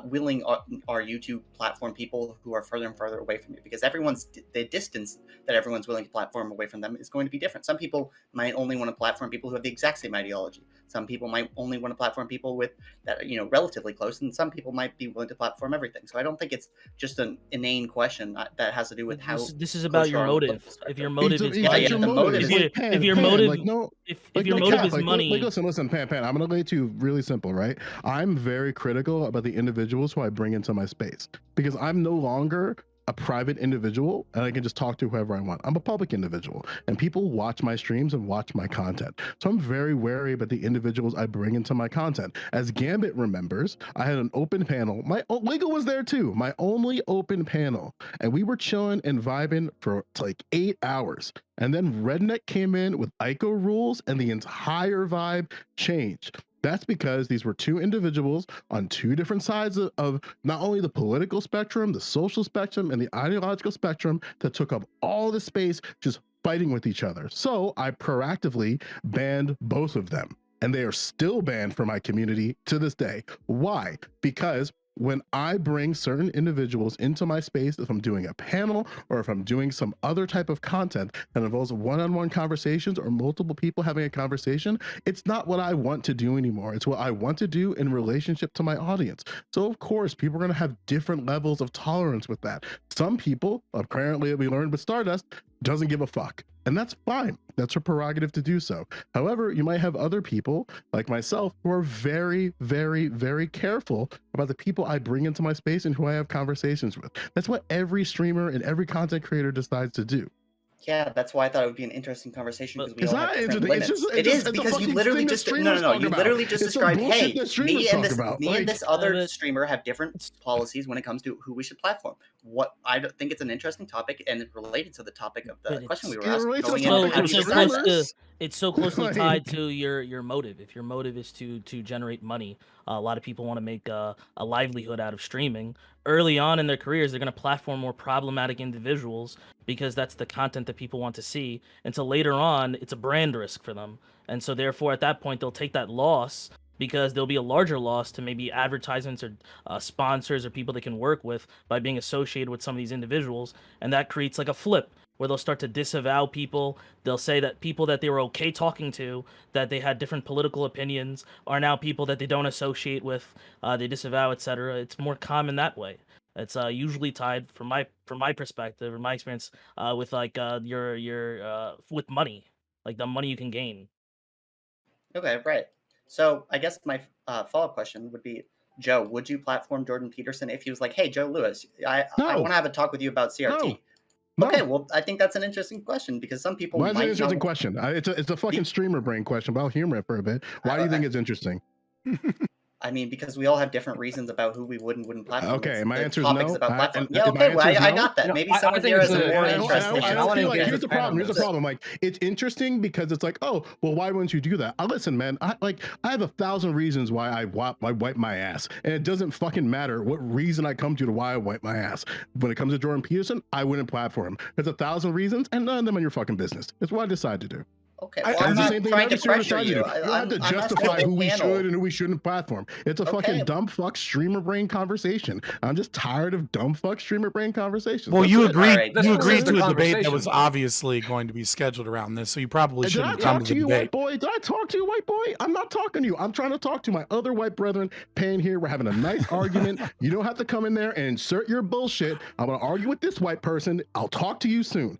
willing are you to platform people who are further and further away from you, because the distance that everyone's willing to platform away from them is going to be different. Some people might only want to platform people who have the exact same ideology. Some people might only want to platform people with that are, relatively close, and some people might be willing to platform everything. So I don't think it's just an inane question that has to do with how this is about your motive. If your motive is yeah, money, the motive. if your motive, if your motive is like, money, listen, Pan, I'm gonna lay it to you really simple, right? I'm very critical about the individuals who I bring into my space, because I'm no longer a private individual and I can just talk to whoever I want. I'm a public individual and people watch my streams and watch my content. So I'm very wary about the individuals I bring into my content. As Gambit remembers, I had an open panel. Lego was there too, my only open panel. And we were chilling and vibing for like 8 hours. And then Redneck came in with ICO rules and the entire vibe changed. That's because these were two individuals on two different sides of not only the political spectrum, the social spectrum, and the ideological spectrum that took up all the space just fighting with each other. So I proactively banned both of them, and they are still banned from my community to this day. Why? Because when I bring certain individuals into my space, if I'm doing a panel or if I'm doing some other type of content that involves one-on-one conversations or multiple people having a conversation, it's not what I want to do anymore. It's what I want to do in relationship to my audience. So of course, people are going to have different levels of tolerance with that. Some people, apparently we learned with Stardust, doesn't give a fuck. And that's fine. That's her prerogative to do so. However, you might have other people like myself who are very, very, very careful about the people I bring into my space and who I have conversations with. That's what every streamer and every content creator decides to do. Yeah, that's why I thought it would be an interesting conversation, because we It's all not have different interesting. limits. It's just- it's a because you fucking literally thing that just streamers talk you about. literally just It's some described, bullshit hey, that streamers me and talk about. me and this other but- streamer have different policies when it comes to who we should platform. What I don't think it's an interesting topic, and it's related to the topic of the But question we were it asking. relates to Going the into topic how of do you so decide close that? it's so closely Like- tied to your motive. If your motive is to generate money, a lot of people want to make a livelihood out of streaming. Early on in their careers, they're going to platform more problematic individuals because that's the content that people want to see. Until later on, it's a brand risk for them, and so therefore at that point they'll take that loss, because there'll be a larger loss to maybe advertisements or sponsors or people they can work with by being associated with some of these individuals, and that creates like a flip where they'll start to disavow people. They'll say that people that they were okay talking to, that they had different political opinions, are now people that they don't associate with, they disavow, etc. It's more common that way. It's usually tied from my perspective or my experience with like your with money, like the money you can gain. Okay, right. So I guess my follow-up question would be, Joe, would you platform Jordan Peterson if he was like, "Hey, Joe Lewis, I No. want to have a talk with you about CRT"? No. Okay, well, I think that's an interesting question because some people Why is it might an interesting not. question? It's a fucking streamer brain question, but I'll humor it for a bit. Why do you think it's interesting? I mean, because we all have different reasons about who we would and wouldn't platform. Okay, It's my the answer is topics no. about platform. And Yeah, my okay, well, answer is I no. got that. You know, Maybe I someone think here it's has a a- more I don't- interesting. I I don't wanna feel like engage here's the with Pan on problem. Here's the this. problem. Like, it's interesting because it's like, oh, well, why wouldn't you do that? Listen, man, I have 1,000 reasons why I wipe my ass, and it doesn't fucking matter what reason I come to why I wipe my ass. When it comes to Jordan Peterson, I wouldn't platform him. There's 1,000 reasons, and none of them are your fucking business. It's what I decide to do. Okay, I- well, I'm I'm It's the not same thing trying every to streamer pressure tries to you. do. You don't have to I'm asking justify the who we panel. should and who we shouldn't platform. It's a Okay. fucking dumb fuck streamer brain conversation. I'm just tired of dumb fuck streamer brain conversations. Well, That's you it. agreed. Alright, You this agreed is to the a debate that conversation, was though. obviously going to be scheduled around this, so you probably Did shouldn't I have come talk to to the you, white debate. boy? Did I talk to you, white boy? I'm not talking to you. I'm trying to talk to my other white brethren. Pan here. We're having a nice argument. You don't have to come in there and insert your bullshit. I'm gonna argue with this white person. I'll talk to you soon.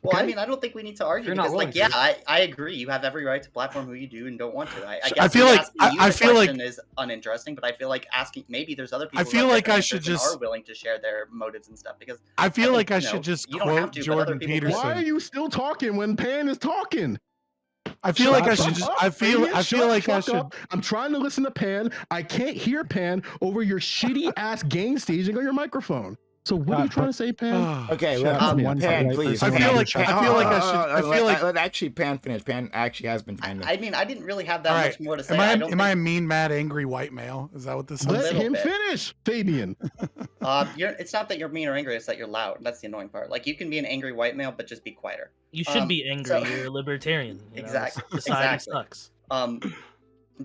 Well, I Okay? mean, I don't think we need to argue you're not because, like, willing yeah, to. I agree. You have every right to platform who you do and don't want to. I I guess feel me like- asking you I the feel like- question is uninteresting, but I feel like asking maybe there's other people. I who feel have like different I should interests and just- are willing to share their motives and stuff because I feel think, like I you should know, just you don't have quote to, but other Jordan people do. Peterson. Why are you still talking when Pan is talking? I feel like I Shut should just. up, I feel. Fabian. I Shut feel the like I fuck should. up. I'm trying to listen to Pan. I can't hear Pan over your shitty ass game staging on your microphone. So what are you trying to say, Pan? Okay, Shut let up. one Pan, white please. person I feel Pan, like- Pan, I feel like I should- I feel like- let actually Pan finish. Pan actually has been trying to. I mean, I didn't really have that All right. much more to say. Am I? I don't Am I a think, mean, mad, angry white male? Is that what this Let is? little him bit. finish, Fabian. it's not that you're mean or angry; it's that you're loud. That's the annoying part. Like you can be an angry white male, but just be quieter. You should be angry. so- You're a libertarian. You know? Exactly, Society exactly. sucks.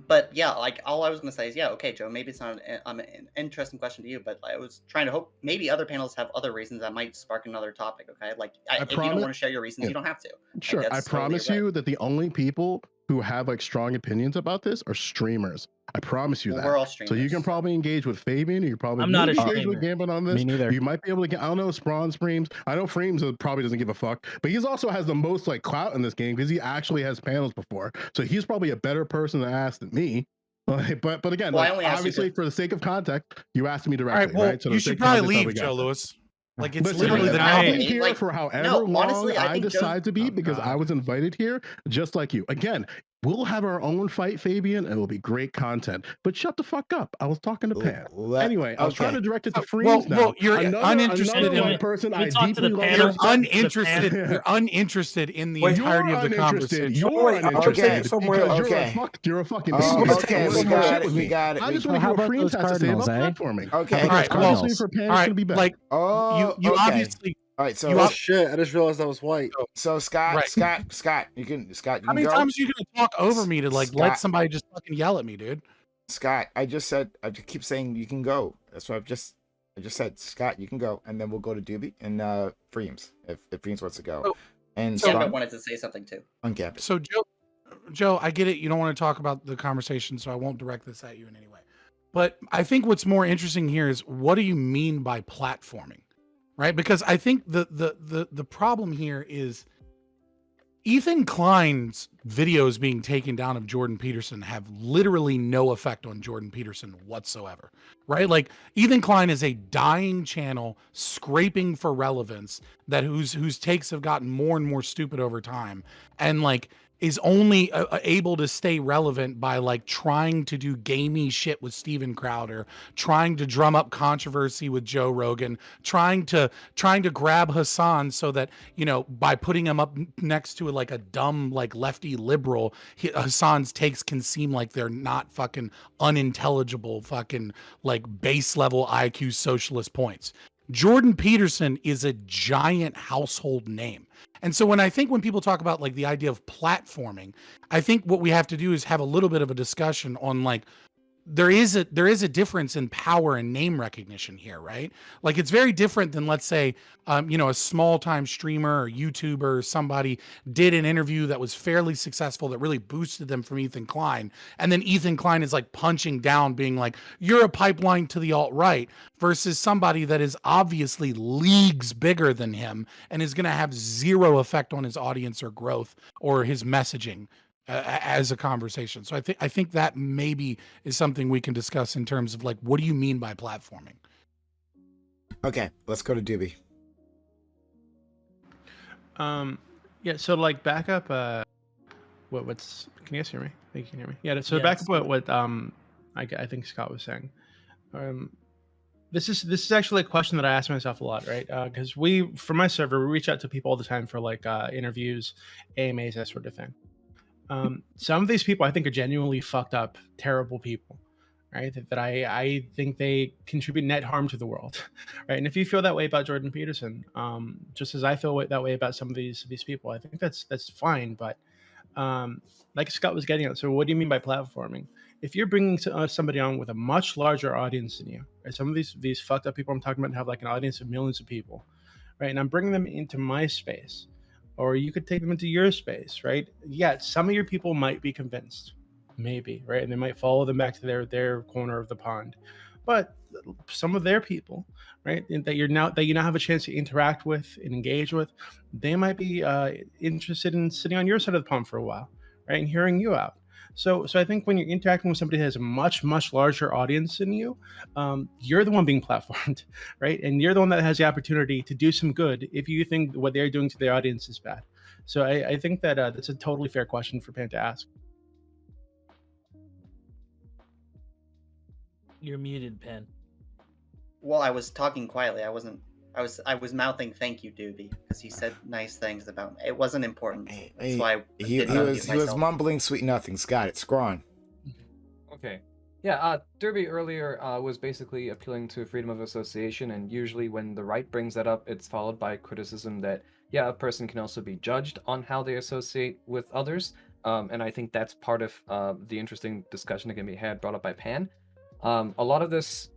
But yeah, like all I was gonna say is, yeah, okay, Joe, maybe it's not an interesting question to you, but I was trying to hope maybe other panels have other reasons that might spark another topic. Okay, like if you don't promise- want to share your reasons, Yeah. you don't have to. Sure, I that's totally promise right. you that the only people who have like strong opinions about this are streamers. I promise you Well, that. we're all So you streamers. can probably engage with Fabian. You can probably I'm not a engage with streamer. Gambit on this. Me neither. You might be able to get. I don't know if Sprawn streams. I know Freems probably doesn't give a fuck, but he's also has the most like clout in this game because he actually has panels before. So he's probably a better person to ask than me. But again, Well, I like, only asked you obviously to- for the sake of context, you asked me All directly, right. Well, right? So you the should sake of probably context, how we leave, got Joe there. Lewis. Like it's Listen, literally the I've night. been here Like, for however no, long honestly, I I think Joe's- decide to be Oh, because I God. was invited here just like you. Again, we'll have our own fight, Fabian, and it'll be great content. But shut the fuck up. I was talking to Pan. Anyway, I was trying to direct it to Freems now. Well, you're Another uninterested in white it. person Can we I talk to deeply the love. panel? You're uninterested. You're uninterested in the You're entirety of the uninterested. conversation. You're Wait, I'm uninterested okay, somewhere because else. you're a fucking Oh, idiot. okay, Don't we talk got shit it, with we me. got it. I just We- want to How hear what about Freems those has to say about Cardinals, platforming. Okay. How about All right, those well, Obviously, Cardinals? for Pan, All it's right, gonna be better. like Oh, you okay. obviously. All right, so you Oh ob- shit! I just realized I was white. so Scott, Right. Scott, you can How go. many times are you gonna talk over me to like let Scott. somebody just fucking yell at me, dude? Scott, I just keep saying you can go. That's what I just said. Scott, you can go, and then we'll go to Dooby and Freems if Freems wants to go. Oh, And Gambit Spawn wanted to say something too. on Gambit. So Joe, I get it. You don't want to talk about the conversation, so I won't direct this at you in any way. But I think what's more interesting here is what do you mean by platforming, right? Because I think the problem here is Ethan Klein's videos being taken down of Jordan Peterson have literally no effect on Jordan Peterson whatsoever, right? Like Ethan Klein is a dying channel scraping for relevance that whose takes have gotten more and more stupid over time, and like is only able to stay relevant by like trying to do gamey shit with Steven Crowder, trying to drum up controversy with Joe Rogan, trying to grab Hassan so that, you know, by putting him up next to like a dumb like lefty liberal, Hassan's takes can seem like they're not fucking unintelligible fucking like base level IQ socialist points. Jordan Peterson is a giant household name. And so when people talk about like the idea of platforming, I think what we have to do is have a little bit of a discussion on like there is a difference in power and name recognition here, right? Like it's very different than, let's say, a small time streamer or YouTuber or somebody did an interview that was fairly successful that really boosted them from Ethan Klein, and then Ethan Klein is like punching down, being like, "You're a pipeline to the alt-right," versus somebody that is obviously leagues bigger than him and is going to have zero effect on his audience or growth or his messaging as a conversation. So I think that maybe is something we can discuss in terms of like, what do you mean by platforming? Okay, let's go to Dooby. Yeah, so like back up what's can you guys hear me? I think you can hear me. Yeah, so Yes. back up what I think Scott was saying. This is actually a question that I ask myself a lot, right? Because for my server, we reach out to people all the time for like interviews, AMAs, that sort of thing. Some of these people I think are genuinely fucked up, terrible people, right? That I think they contribute net harm to the world, right? And if you feel that way about Jordan Peterson, just as I feel that way about some of these people, I think that's fine. But like Scott was getting at, so what do you mean by platforming? If you're bringing somebody on with a much larger audience than you, right? Some of these fucked up people I'm talking about have like an audience of millions of people, right? And I'm bringing them into my space, or you could take them into your space, right? Yeah, some of your people might be convinced, maybe, right? And they might follow them back to their corner of the pond. But some of their people, right, that you now have a chance to interact with and engage with, they might be interested in sitting on your side of the pond for a while, right, and hearing you out. So I think when you're interacting with somebody that has a much larger audience than you, you're the one being platformed, right, and you're the one that has the opportunity to do some good if you think what they're doing to their audience is bad. So I think that that's a totally fair question for Pan to ask. You're muted, Pen. Well, I was talking quietly. I wasn't. I was mouthing "Thank you, Doobie," because he said nice things about me. It wasn't important. That's why he was mumbling sweet nothings. Got it. Scrawn. Okay. Yeah, Derby earlier was basically appealing to freedom of association, and usually when the right brings that up, it's followed by criticism that, yeah, a person can also be judged on how they associate with others. And I think that's part of the interesting discussion that can be had, brought up by Pan. A lot of this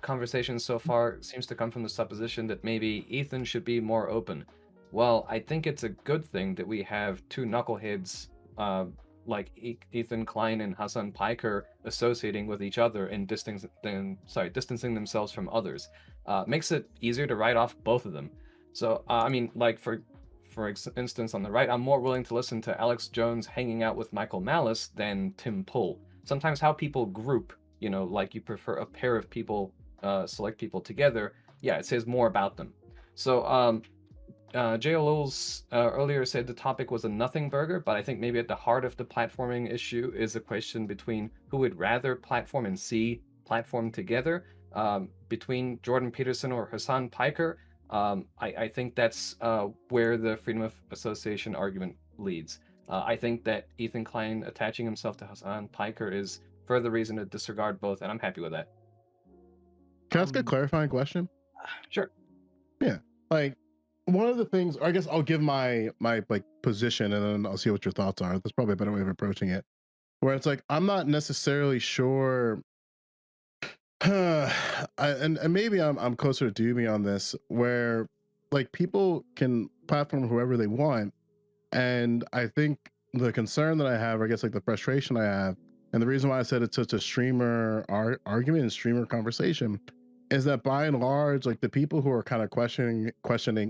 conversation so far seems to come from the supposition that maybe Ethan should be more open. Well, I think it's a good thing that we have two knuckleheads like Ethan Klein and Hassan Piker associating with each other and distancing themselves from others. Makes it easier to write off both of them. So, I mean, like for instance, on the right, I'm more willing to listen to Alex Jones hanging out with Michael Malice than Tim Pool. Sometimes how people group, like you prefer a pair of people, select people together, yeah, it says more about them. So, J.O. Lowell's earlier said the topic was a nothing burger, but I think maybe at the heart of the platforming issue is a question between who would rather platform and see platform together, between Jordan Peterson or Hassan Piker. I think that's where the freedom of association argument leads. I think that Ethan Klein attaching himself to Hassan Piker is further reason to disregard both, and I'm happy with that. Can I ask a clarifying question? Sure. Yeah, like one of the things, or I guess I'll give my like position, and then I'll see what your thoughts are. That's probably a better way of approaching it. Where it's like I'm not necessarily sure, and maybe I'm closer to Dooby on this, where like people can platform whoever they want, and I think the concern that I have, or I guess like the frustration I have, and the reason why I said it's such a streamer argument and streamer conversation, is that by and large, like the people who are kind of questioning,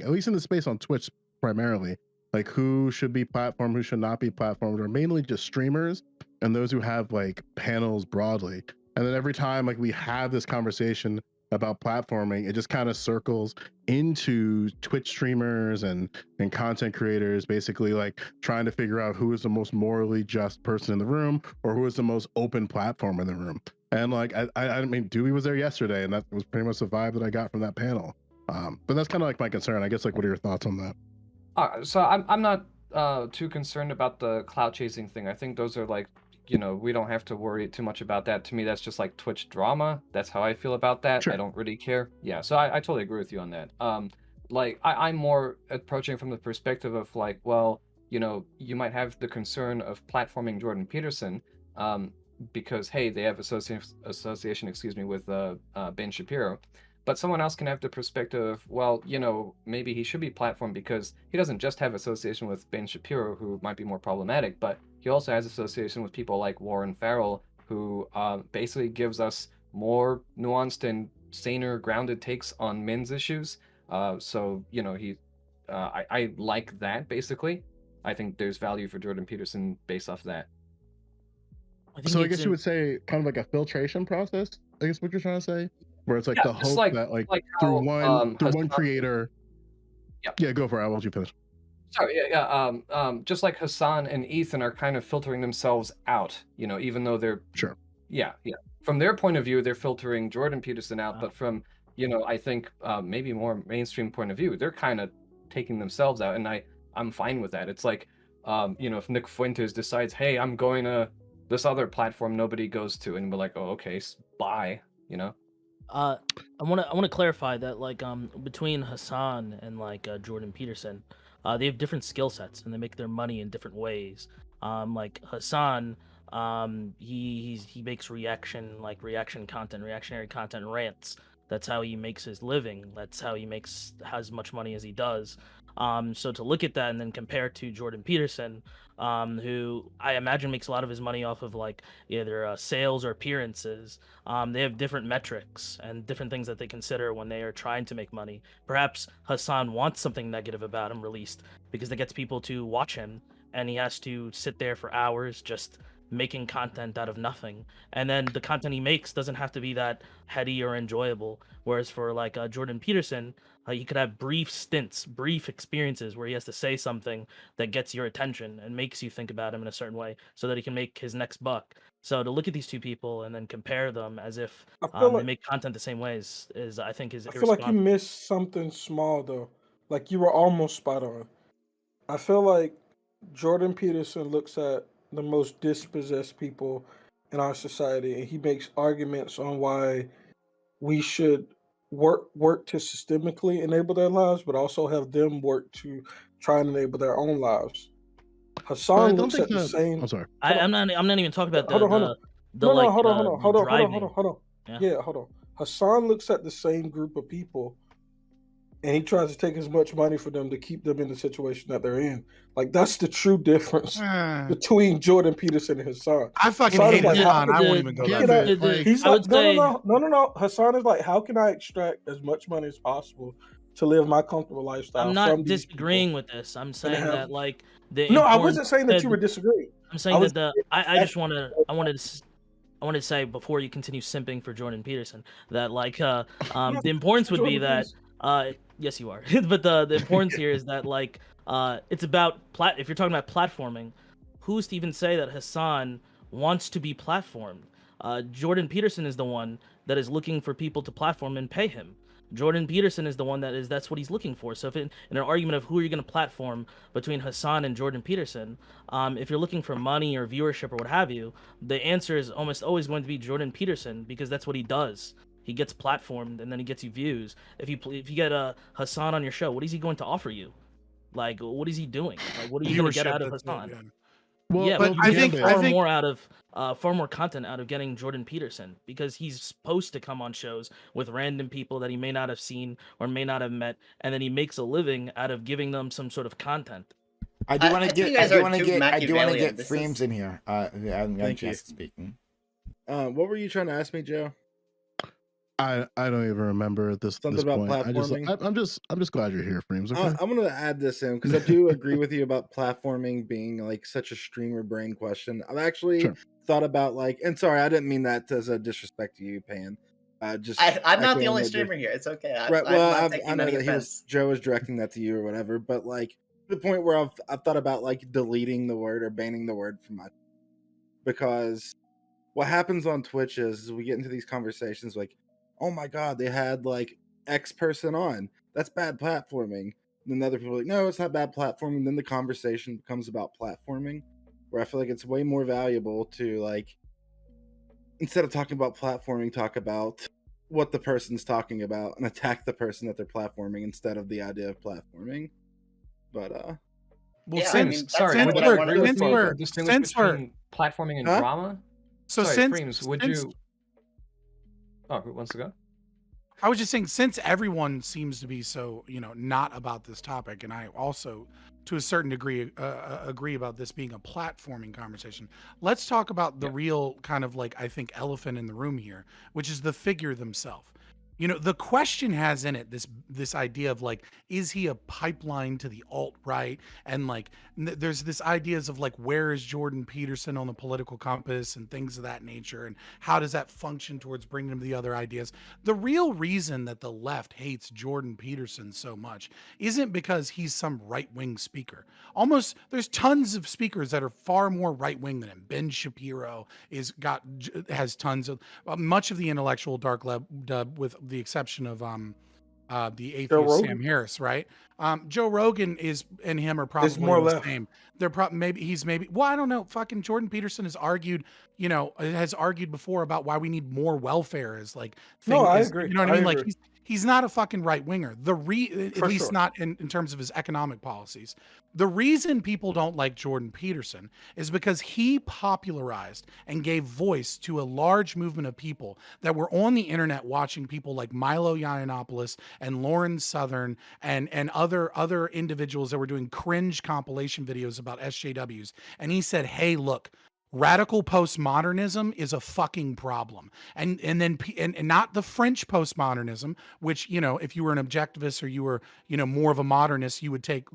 at least in the space on Twitch primarily, like who should be platformed, who should not be platformed, are mainly just streamers and those who have like panels broadly. And then every time like we have this conversation about platforming, it just kind of circles into Twitch streamers and content creators, basically like trying to figure out who is the most morally just person in the room or who is the most open platform in the room. And like I mean, Dewey was there yesterday, and that was pretty much the vibe that I got from that panel. But that's kind of like my concern. I guess like what are your thoughts on that? So I'm not too concerned about the clout chasing thing. I think those are like, we don't have to worry too much about that. To me, that's just like Twitch drama. That's how I feel about that. Sure. I don't really care. Yeah, so I totally agree with you on that. Like I'm more approaching from the perspective of like, well, you might have the concern of platforming Jordan Peterson, because hey, they have association, with Ben Shapiro. But someone else can have the perspective of, well, maybe he should be platformed because he doesn't just have association with Ben Shapiro, who might be more problematic, but he also has association with people like Warren Farrell, who basically gives us more nuanced and saner, grounded takes on men's issues. So I like that, basically. I think there's value for Jordan Peterson based off that. So I guess you would say kind of like a filtration process, I guess what you're trying to say? Where it's like the hope that like through one creator. Yeah, go for it. I'll let you finish. Sorry, just like Hassan and Ethan are kind of filtering themselves out, even though they're Yeah. From their point of view, they're filtering Jordan Peterson out, but from, I think maybe more mainstream point of view, they're kind of taking themselves out, and I'm fine with that. It's like, if Nick Fuentes decides, hey, I'm going to this other platform nobody goes to, and we're like, oh, okay, bye, I want to clarify that between Hassan and Jordan Peterson, they have different skill sets and they make their money in different ways. Like Hassan, he makes reaction content, reactionary content, rants. That's how he makes his living. That's how he makes as much money as he does. So to look at that and then compare to Jordan Peterson, who I imagine makes a lot of his money off of either sales or appearances. They have different metrics and different things that they consider when they are trying to make money. Perhaps Hassan wants something negative about him released because it gets people to watch him, and he has to sit there for hours just making content out of nothing. And then the content he makes doesn't have to be that heady or enjoyable. Whereas for Jordan Peterson, he could have brief stints, brief experiences where he has to say something that gets your attention and makes you think about him in a certain way so that he can make his next buck. So to look at these two people and then compare them as if they make content the same ways is I think is I feel like you missed something small though. Like you were almost spot on. I feel like Jordan Peterson looks at the most dispossessed people in our society and he makes arguments on why we should work to systemically enable their lives, but also have them work to try and enable their own lives. Hassan looks at the same. I'm sorry. I'm not even talking about hold on. Yeah. Yeah, hold on. Hassan looks at the same group of people and he tries to take as much money for them to keep them in the situation that they're in. Like that's the true difference between Jordan Peterson and Hassan. I fucking hate Hassan. I won't even go there. He's like, no. Hassan is like, how can I extract as much money as possible to live my comfortable lifestyle? I'm not disagreeing with this. I'm saying that I wasn't saying that you were disagreeing. I'm saying I wanted to say before you continue simping for Jordan Peterson that the importance would be that yes you are but the importance here is that it's about if you're talking about platforming, who's to even say that Hassan wants to be platformed? Jordan Peterson is the one that is looking for people to platform and pay him. Jordan Peterson is the one that's what he's looking for. So if in an argument of who are you going to platform between Hassan and Jordan Peterson, if you're looking for money or viewership or what have you, the answer is almost always going to be Jordan Peterson because that's what he does. He gets platformed and then he gets you views. If you get Hassan on your show, what is he going to offer you? What is he doing? What are you going to get out of Hassan? Well, but I think more out of far more content out of getting Jordan Peterson because he's supposed to come on shows with random people that he may not have seen or may not have met, and then he makes a living out of giving them some sort of content. I do want to get Freems in here. I'm just speaking. What were you trying to ask me, Joe? I don't even remember at this Something about point. platforming. I'm just glad you're here, Freems. Okay? I'm gonna add this in because I do agree with you about platforming being like such a streamer brain question. I've actually thought about and sorry, I didn't mean that as a disrespect to you, Pan. I'm not the only streamer here. It's okay. Right. Well, I know that Joe was directing that to you or whatever, but the point where I've thought about deleting the word or banning the word from my, because what happens on Twitch is we get into these conversations oh my god, they had X person on. That's bad platforming. And then other people are like, no, it's not bad platforming. And then the conversation becomes about platforming, where I feel like it's way more valuable to instead of talking about platforming, talk about what the person's talking about and attack the person that they're platforming instead of the idea of platforming. But well, since platforming and drama. So Sorry, since, Freems, would since you? Oh, who wants to go? I was just saying, since everyone seems to be so, not about this topic, and I also, to a certain degree, agree about this being a platforming conversation, let's talk about the real kind of like, I think, elephant in the room here, which is the figure themselves. The question has in it this idea of like, is he a pipeline to the alt-right? And like, there's this ideas of like, where is Jordan Peterson on the political compass and things of that nature, and how does that function towards bringing him the other ideas? The real reason that the left hates Jordan Peterson so much isn't because he's some right-wing speaker. Almost, there's tons of speakers that are far more right-wing than him. Ben Shapiro has tons of much of the intellectual dark dub, with the exception of the atheist Sam Harris, right? Joe Rogan and him are probably more the left. same. They're maybe well, I don't know. Fucking Jordan Peterson has argued before about why we need more welfare as like thing. No, I agree. You know what I mean? Like agree. he's not a fucking right winger. At least sure. not in terms of his economic policies. The reason people don't like Jordan Peterson is because he popularized and gave voice to a large movement of people that were on the internet watching people like Milo Yiannopoulos and Lauren Southern and other individuals that were doing cringe compilation videos about SJWs. And he said, hey, look, radical postmodernism is a fucking problem. And not the French postmodernism, which, if you were an objectivist or you were, more of a modernist, you would take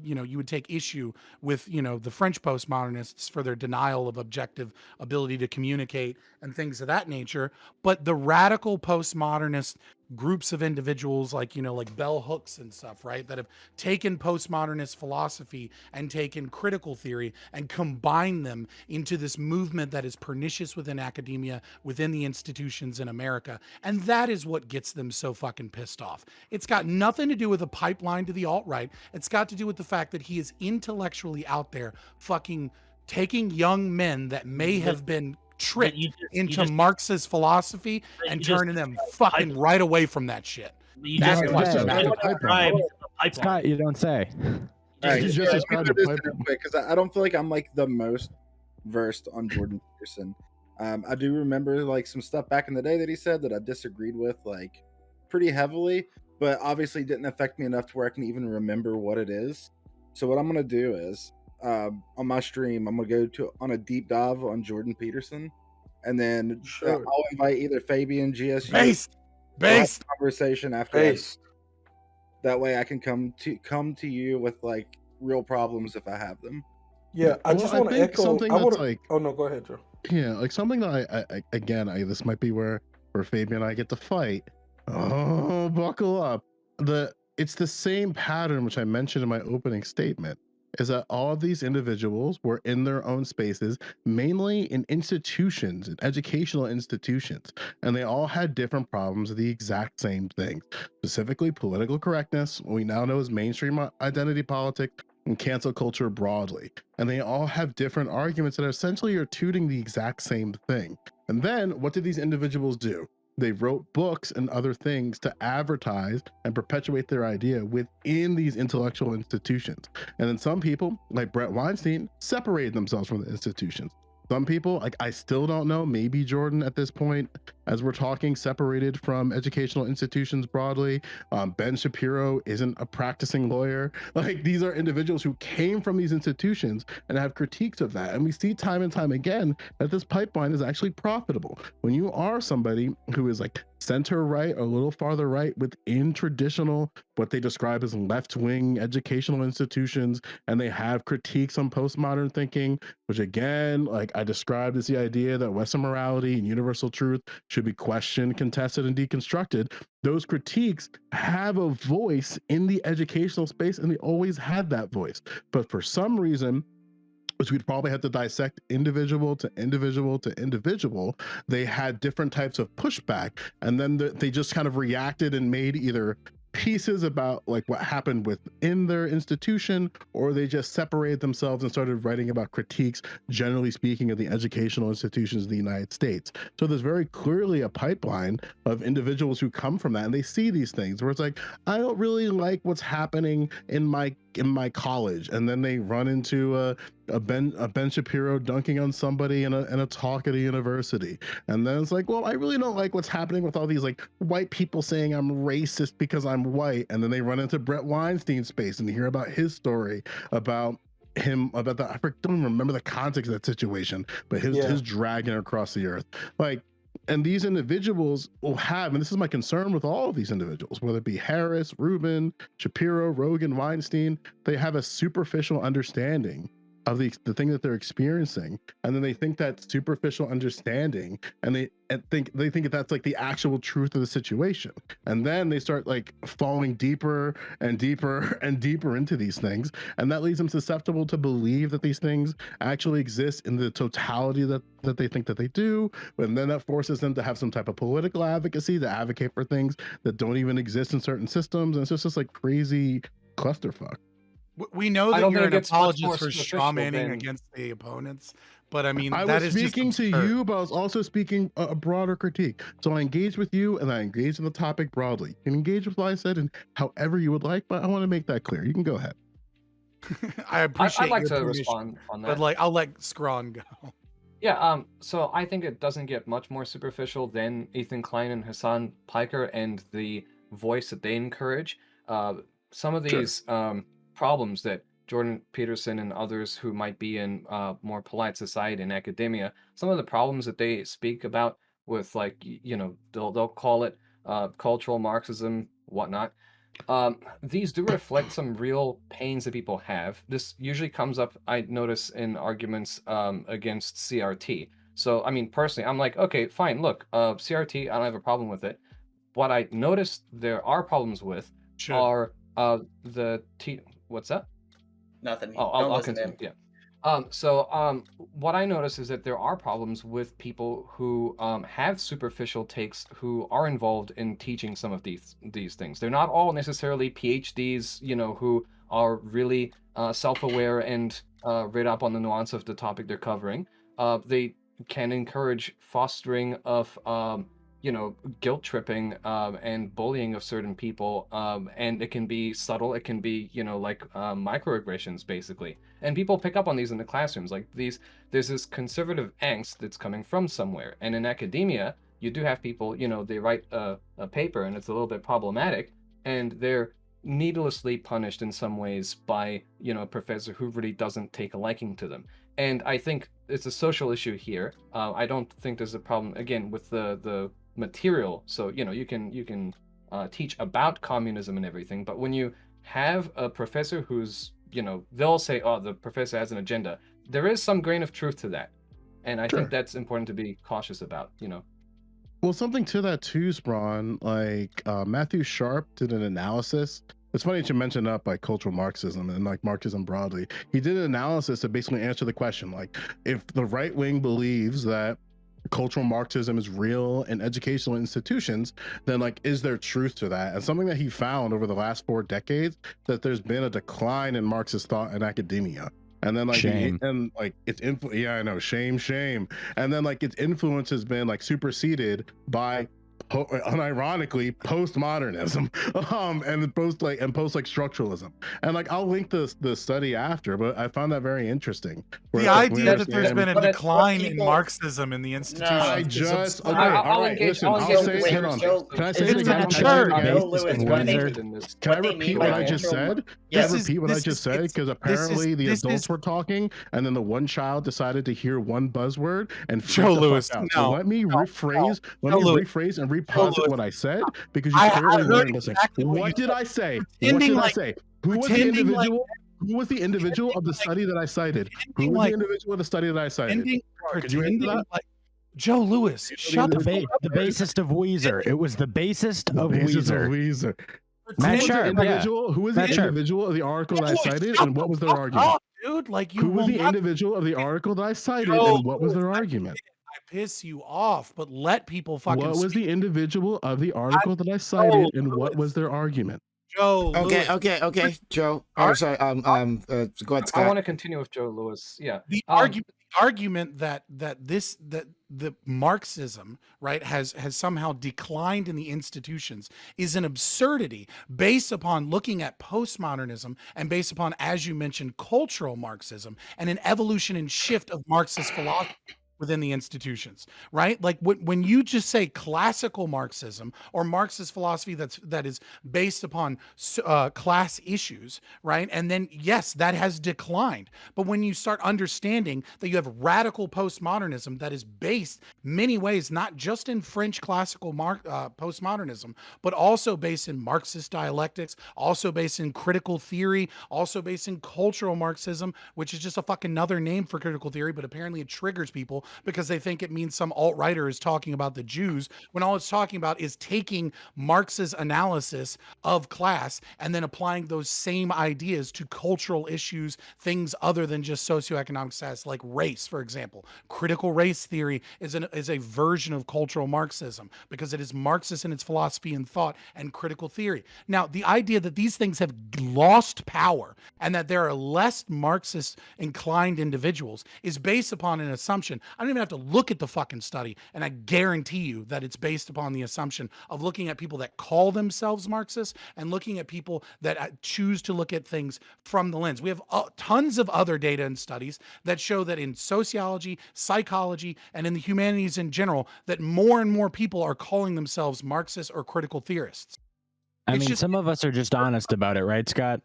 issue with, the French postmodernists for their denial of objective ability to communicate and things of that nature. But the radical postmodernist groups of individuals like bell hooks and stuff, right, that have taken postmodernist philosophy and taken critical theory and combined them into this movement that is pernicious within academia, within the institutions in America. And that is what gets them so fucking pissed off. It's got nothing to do with a pipeline to the alt-right. It's got to do with the fact that he is intellectually out there fucking taking young men that may have been tricked into Marxist philosophy and turning them fucking right away from that shit. That's That's why. Scott, you don't say. All right, You just described a pipeline. because I don't feel like I'm like the most versed on Jordan Peterson. I do remember like some stuff back in the day that he said that I disagreed with like pretty heavily, but obviously didn't affect me enough to where I can even remember what it is. So what I'm gonna do is on my stream, I'm gonna go on a deep dive on Jordan Peterson, and then I'll invite either Fabian, GSU, based conversation after that. That way I can come to you with like real problems if I have them. Yeah, I just want to echo something that's like. Oh no, go ahead, Joe. Yeah, like something that I this might be where Fabian and I get to fight. Oh, buckle up. It's the same pattern which I mentioned in my opening statement, is that all of these individuals were in their own spaces, mainly in institutions, in educational institutions, and they all had different problems with the exact same things, specifically political correctness, what we now know as mainstream identity politics, and cancel culture broadly. And they all have different arguments that essentially are tooting the exact same thing. And then what did these individuals do? They wrote books and other things to advertise and perpetuate their idea within these intellectual institutions. And then some people, like Brett Weinstein, separated themselves from the institutions. Some people, like I still don't know, maybe Jordan at this point, as we're talking, separated from educational institutions broadly. Ben Shapiro isn't a practicing lawyer. Like these are individuals who came from these institutions and have critiques of that. And we see time and time again that this pipeline is actually profitable. When you are somebody who is like center right or a little farther right within traditional, what they describe as left-wing educational institutions, and they have critiques on postmodern thinking, which again, like I described as the idea that Western morality and universal truth should be questioned, contested, and deconstructed. Those critiques have a voice in the educational space, and they always had that voice. But for some reason, which we'd probably have to dissect individual to individual to individual, they had different types of pushback, and then they just kind of reacted and made either pieces about like what happened within their institution, or they just separated themselves and started writing about critiques, generally speaking, of the educational institutions in the United States. So there's very clearly a pipeline of individuals who come from that, and they see these things where it's like, I don't really like what's happening in my like in my college, and then they run into a Ben Shapiro dunking on somebody in a talk at a university, and then it's like, well, I really don't like what's happening with all these like white people saying I'm racist because I'm white, and then they run into Brett Weinstein's space and hear about his story about him, about the, I don't remember the context of that situation, but his dragging her across the earth, like. And these individuals will have, and this is my concern with all of these individuals, whether it be Harris, Rubin, Shapiro, Rogan, Weinstein, they have a superficial understanding of the thing that they're experiencing, and then they think that superficial understanding, and they think that's like the actual truth of the situation, and then they start like falling deeper and deeper and deeper into these things, and that leaves them susceptible to believe that these things actually exist in the totality that they think that they do, and then that forces them to have some type of political advocacy to advocate for things that don't even exist in certain systems, and it's just this like crazy clusterfuck. We know that you're an apologist for straw manning than... against the opponents, but I mean, I that was is speaking just to you, but I was also speaking a broader critique. So I engaged with you, and I engaged in the topic broadly. You can engage with what I said and however you would like, but I want to make that clear. You can go ahead. I appreciate. I'd like your to permission, respond on that. but like, I'll let Scrawn go. Yeah. So I think it doesn't get much more superficial than Ethan Klein and Hassan Piker and the voice that they encourage. Some of these problems that Jordan Peterson and others who might be in more polite society and academia, some of the problems that they speak about with, like, they'll call it cultural Marxism, whatnot. These do reflect some real pains that people have. This usually comes up, I notice, in arguments against CRT. So, I mean, personally, I'm like, okay, fine, look, CRT, I don't have a problem with it. What I noticed there are problems with are what's that? Nothing. Oh, I'll continue. Yeah. What I notice is that there are problems with people who have superficial takes, who are involved in teaching some of these things. They're not all necessarily PhDs, who are really self-aware and read up on the nuance of the topic they're covering. They can encourage fostering of guilt tripping and bullying of certain people, and it can be subtle. It can be microaggressions basically, and people pick up on these in the classrooms. Like there's this conservative angst that's coming from somewhere, and in academia you do have people, they write a paper and it's a little bit problematic, and they're needlessly punished in some ways by a professor who really doesn't take a liking to them. And I think it's a social issue here. I don't think there's a problem again with the material. So you can teach about communism and everything, but when you have a professor who's they'll say, oh, the professor has an agenda, there is some grain of truth to that, and I think that's important to be cautious about. Well, something to that too, Sprawn, like Matthew Sharp did an analysis. It's funny that you mentioned up like cultural Marxism and like Marxism broadly. He did an analysis to basically answer the question, like, if the right wing believes that cultural Marxism is real in educational institutions, then like, is there truth to that? And something that he found over the last 4 decades, that there's been a decline in Marxist thought in academia. And then like shame. And like its yeah, I know, shame. And then like its influence has been like superseded by unironically postmodernism and post structuralism. And like I'll link the study after, but I found that very interesting. The idea that there's been a decline in Marxism in the institution. I just okay, all right, listen, I'll say it. Can I say it again? Can I repeat what I just said? Can I repeat what I just said? Because apparently the adults were talking, and then the one child decided to hear one buzzword and Joe Lewis. So let me rephrase. And reposit what I said, because you clearly weren't listening. What did I say? What did I say? Who was the individual? Who was the individual of the study that I cited? Who was the individual of the study that I cited? Could you answer that? Joe Lewis, shut the bassist of Weezer. It was the bassist of Weezer. Matt Sharp, who was the individual of the article that I cited, and what was their argument? Dude, like who was the individual of the article that I cited, and what was their argument? Piss you off, but let people fucking What was the individual of the article that I cited, and what was their argument? Joe Lewis. Okay, Joe. I'm sorry. Go ahead, Scott. I want to continue with Joe Lewis. Yeah. The argument argument that the Marxism, right, has somehow declined in the institutions is an absurdity based upon looking at postmodernism and based upon, as you mentioned, cultural Marxism and an evolution and shift of Marxist philosophy within the institutions, right? Like when you just say classical Marxism or Marxist philosophy that is based upon class issues, right? And then yes, that has declined. But when you start understanding that you have radical postmodernism that is based many ways not just in French classical postmodernism, but also based in Marxist dialectics, also based in critical theory, also based in cultural Marxism, which is just a fucking another name for critical theory, but apparently it triggers people because they think it means some alt-righter is talking about the Jews, when all it's talking about is taking Marx's analysis of class and then applying those same ideas to cultural issues, things other than just socioeconomic status, like race, for example. Critical race theory is a version of cultural Marxism because it is Marxist in its philosophy and thought and critical theory. Now, the idea that these things have lost power and that there are less Marxist inclined individuals is based upon an assumption. I don't even have to look at the fucking study, and I guarantee you that it's based upon the assumption of looking at people that call themselves Marxists and looking at people that choose to look at things from the lens. We have tons of other data and studies that show that in sociology, psychology, and in the humanities in general, that more and more people are calling themselves Marxists or critical theorists. I mean, some of us are just honest about it, right, Scott?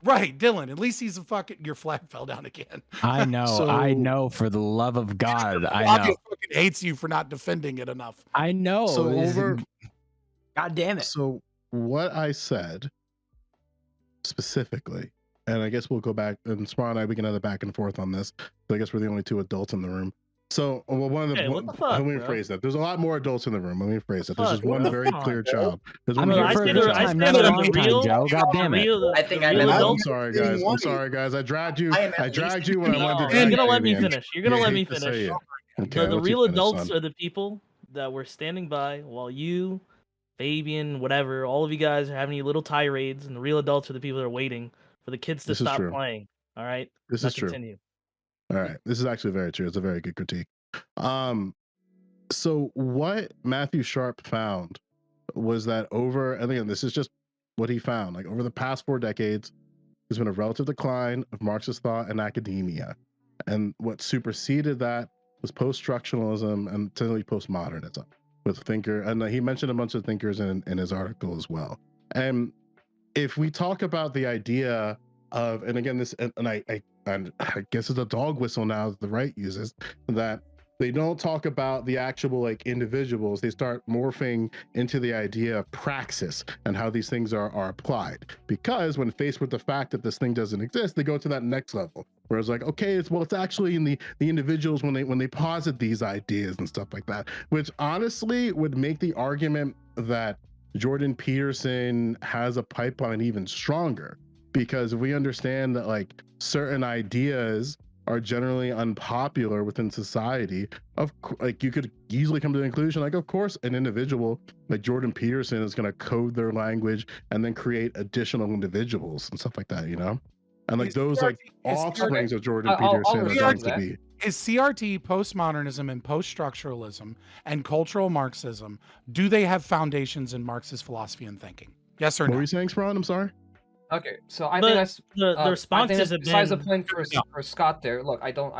Right, Dylan. At least he's a fucking. Your flag fell down again. I know. I know. For the love of God, I know. Fucking hates you for not defending it enough. I know. So God damn it. So what I said specifically, and I guess we'll go back, and Spawn and I, we can have a back and forth on this. So I guess we're the only two adults in the room. So one of the, Hey, what the fuck, let me bro? rephrase that. There's a lot more adults in the room. Let me rephrase that. There's just Fuck, one what very the clear fuck, child. There's I one mean, very for a clear good child. time, not a long time, Joe. God damn it. I think I real meant I'm adults. sorry, guys. I'm sorry, guys. I dragged you. I am at I dragged you when I No, wanted to you're drag gonna let me Fabian. finish. You're gonna I let hate me to say finish. it. Okay, The I'll let real you finish, adults son. are the people that were standing by while you, Fabian, whatever, all of you guys are having your little tirades, and the real adults are the people that are waiting for the kids to This is stop true. playing. All right, This now is true. continue. All right. This is actually very true. It's a very good critique. So what Matthew Sharp found was that over, and again, this is just what he found, like over the past 4 decades, there's been a relative decline of Marxist thought in academia. And what superseded that was post-structuralism and technically postmodernism with thinker. And he mentioned a bunch of thinkers in his article as well. And if we talk about the idea of, and again, this, and I guess it's a dog whistle now that the right uses, that they don't talk about the actual like individuals. They start morphing into the idea of praxis and how these things are applied. Because when faced with the fact that this thing doesn't exist, they go to that next level where it's like, okay, it's actually in the individuals when they posit these ideas and stuff like that, which honestly would make the argument that Jordan Peterson has a pipeline even stronger. Because if we understand that like certain ideas are generally unpopular within society, like you could easily come to the conclusion, like, of course, an individual like Jordan Peterson is going to code their language and then create additional individuals and stuff like that, you know? And like those like offsprings of Jordan Peterson are going to be. Is CRT, postmodernism, and post-structuralism and cultural Marxism, do they have foundations in Marxist philosophy and thinking? Yes or no? What were you saying, Sprawn? I'm sorry. Okay, so I think that's the responses have besides the been point for Scott there. Look, I don't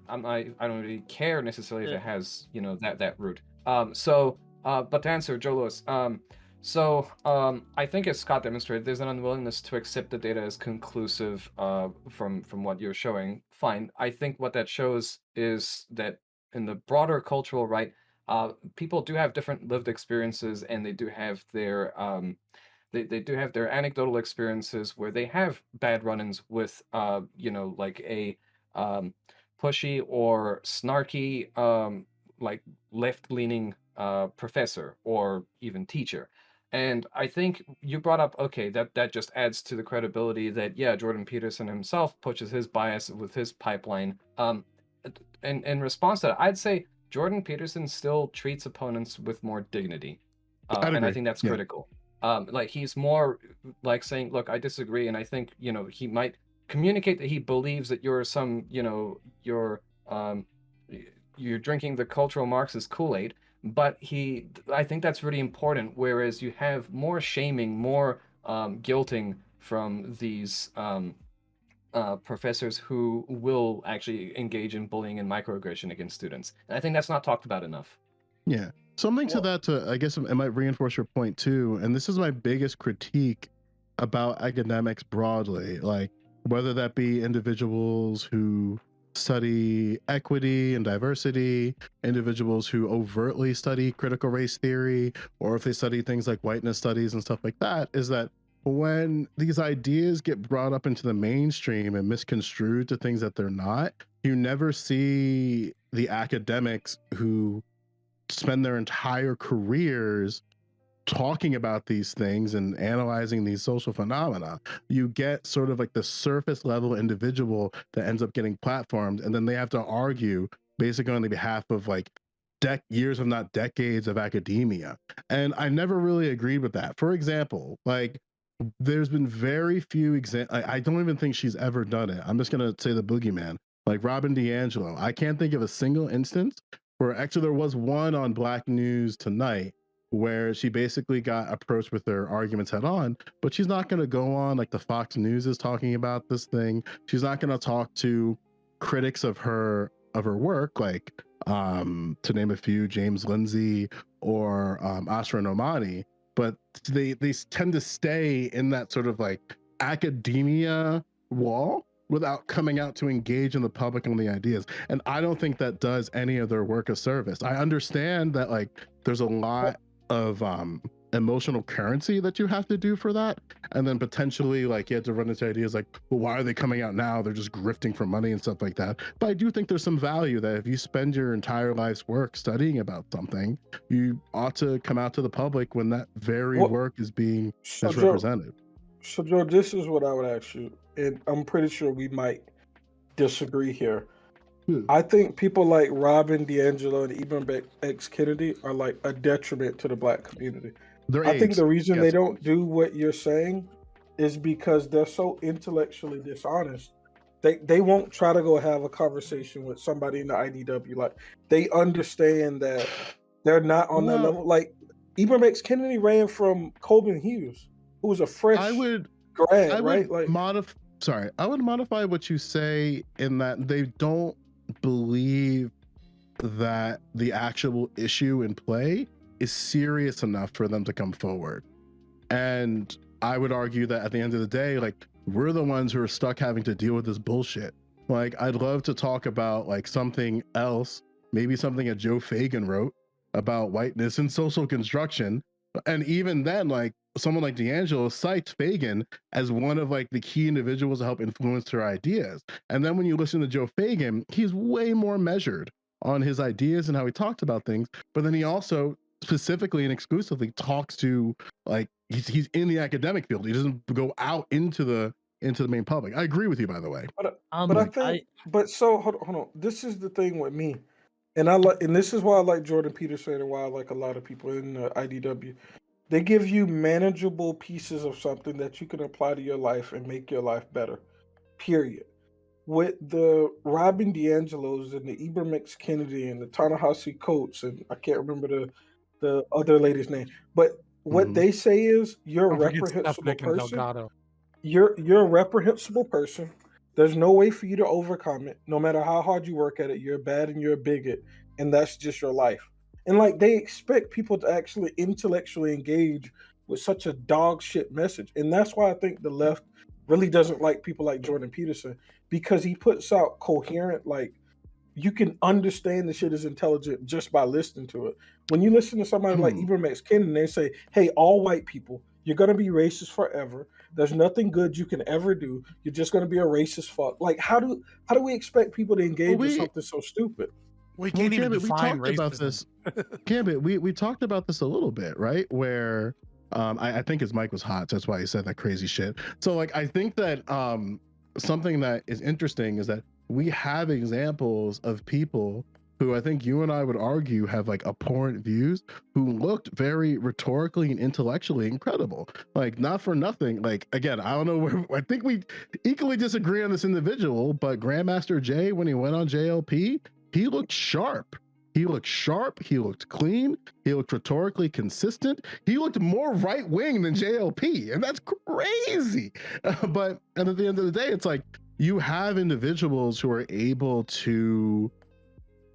really care necessarily if it has that root. But to answer Joe Lewis, I think as Scott demonstrated, there's an unwillingness to accept the data as conclusive from what you're showing. Fine, I think what that shows is that in the broader cultural right, people do have different lived experiences, and they do have their they do have their anecdotal experiences where they have bad run-ins with like a pushy or snarky like left-leaning professor or even teacher. And I think you brought up, okay, that just adds to the credibility that, yeah, Jordan Peterson himself pushes his bias with his pipeline. In response to that, I'd say Jordan Peterson still treats opponents with more dignity. And I think that's critical. Like he's more like saying, look, I disagree, and I think he might communicate that he believes that you're some you're you're drinking the cultural Marxist Kool-Aid, but I think that's really important, whereas you have more shaming, more guilting from these professors who will actually engage in bullying and microaggression against students. And I think that's not talked about enough. Yeah. Something to that, I guess it might reinforce your point too. And this is my biggest critique about academics broadly, like whether that be individuals who study equity and diversity, individuals who overtly study critical race theory, or if they study things like whiteness studies and stuff like that, is that when these ideas get brought up into the mainstream and misconstrued to things that they're not, you never see the academics who spend their entire careers talking about these things and analyzing these social phenomena. You get sort of like the surface level individual that ends up getting platformed, and then they have to argue basically on the behalf of like years, if not decades, of academia. And I never really agreed with that. For example, like there's been very few examples. I don't even think she's ever done it. I'm just gonna say the boogeyman, like Robin DiAngelo. I can't think of a single instance where, actually there was one on Black News Tonight where she basically got approached with her arguments head on, but she's not going to go on like the Fox News is talking about this thing. She's not going to talk to critics of her work, like to name a few, James Lindsay or Asra Nomani, but they tend to stay in that sort of like academia wall without coming out to engage in the public on the ideas. And I don't think that does any of their work a service. I understand that like there's a lot of emotional currency that you have to do for that, and then potentially like you have to run into ideas like, well, why are they coming out now? They're just grifting for money and stuff like that. But I do think there's some value that if you spend your entire life's work studying about something, you ought to come out to the public when that very work is being misrepresented. So Joe, this is what I would ask you, and I'm pretty sure we might disagree here. I think people like Robin DiAngelo and Ibram X. Kennedy are like a detriment to the Black community. I think the reason they don't do what you're saying is because they're so intellectually dishonest. They won't try to go have a conversation with somebody in the IDW. Like they understand that they're not on that level. Like Ibram X. Kennedy ran from Coleman Hughes, who was a fresh grad, right? Like I would modify what you say in that they don't believe that the actual issue in play is serious enough for them to come forward. And I would argue that at the end of the day, like we're the ones who are stuck having to deal with this bullshit. Like I'd love to talk about like something else, maybe something that Joe Fagan wrote about whiteness and social construction. And even then, like someone like DiAngelo cites Fagan as one of like the key individuals to help influence her ideas. And then when you listen to Joe Fagan, he's way more measured on his ideas and how he talks about things. But then he also specifically and exclusively talks to like he's in the academic field. He doesn't go out into the main public. I agree with you, by the way. But I think hold on. This is the thing with me. And this is why I like Jordan Peterson and why I like a lot of people in the IDW. They give you manageable pieces of something that you can apply to your life and make your life better. Period. With the Robin DiAngelos and the Ibram X. Kennedy and the Ta-Nehisi Coates, and I can't remember the other lady's name, but what they say is you're a reprehensible person. You're a reprehensible person. There's no way for you to overcome it. No matter how hard you work at it, you're bad and you're a bigot, and that's just your life. And like they expect people to actually intellectually engage with such a dog shit message. And that's why I think the left really doesn't like people like Jordan Peterson, because he puts out coherent, like you can understand the shit is intelligent just by listening to it. When you listen to somebody like Ibram X. Kennedy, they say, hey, all white people, you're going to be racist forever. There's nothing good you can ever do. You're just going to be a racist fuck. Like, how do we expect people to engage with something so stupid? We can't even define racism. About this. Gambit, we talked about this a little bit, right? Where I think his mic was hot, so that's why he said that crazy shit. So like I think that something that is interesting is that we have examples of people who I think you and I would argue have like abhorrent views, who looked very rhetorically and intellectually incredible. Like, not for nothing. Like, again, I don't know where, I think we equally disagree on this individual, but Grandmaster Jay, when he went on JLP, he looked sharp. He looked sharp. He looked clean. He looked rhetorically consistent. He looked more right wing than JLP, and that's crazy. But and at the end of the day, it's like you have individuals who are able to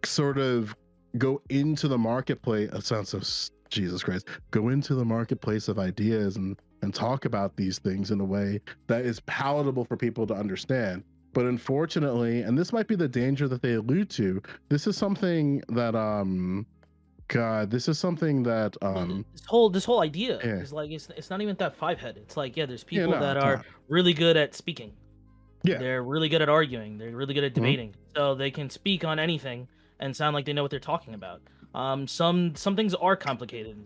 sort of go into the marketplace. It sounds so Jesus Christ. Go into the marketplace of ideas and talk about these things in a way that is palatable for people to understand. But unfortunately, and this might be the danger that they allude to, this is something that this whole idea is like it's not even that 5-head. It's like there's people that are really good at speaking. Yeah, they're really good at arguing. They're really good at debating. So they can speak on anything and sound like they know what they're talking about. Some things are complicated.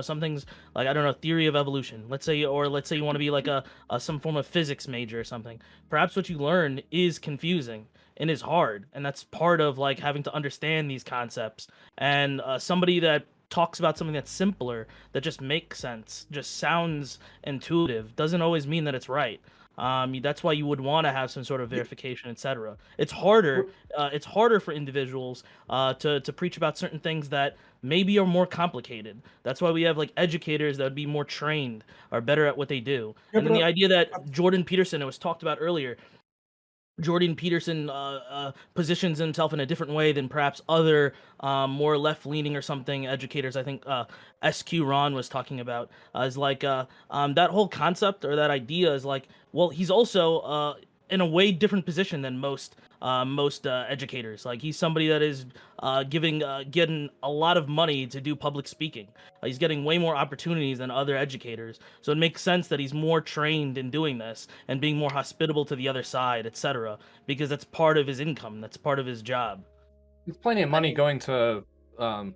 Some things like, I don't know, theory of evolution. Let's say you want to be like a some form of physics major or something. Perhaps what you learn is confusing and is hard, and that's part of like having to understand these concepts. And somebody that talks about something that's simpler, that just makes sense, just sounds intuitive, doesn't always mean that it's right. That's why you would want to have some sort of verification, etc. It's harder. It's harder for individuals to preach about certain things that maybe are more complicated. That's why we have like educators that would be more trained, are better at what they do. And then the idea that Jordan Peterson, it was talked about earlier, Jordan Peterson positions himself in a different way than perhaps other more left-leaning or something educators. I think SQ Ron was talking about is like that whole concept or that idea is like, well, he's also in a way different position than most educators. Like, he's somebody that is getting a lot of money to do public speaking. He's getting way more opportunities than other educators. So it makes sense that he's more trained in doing this and being more hospitable to the other side, etc. Because that's part of his income. That's part of his job. There's plenty of money going to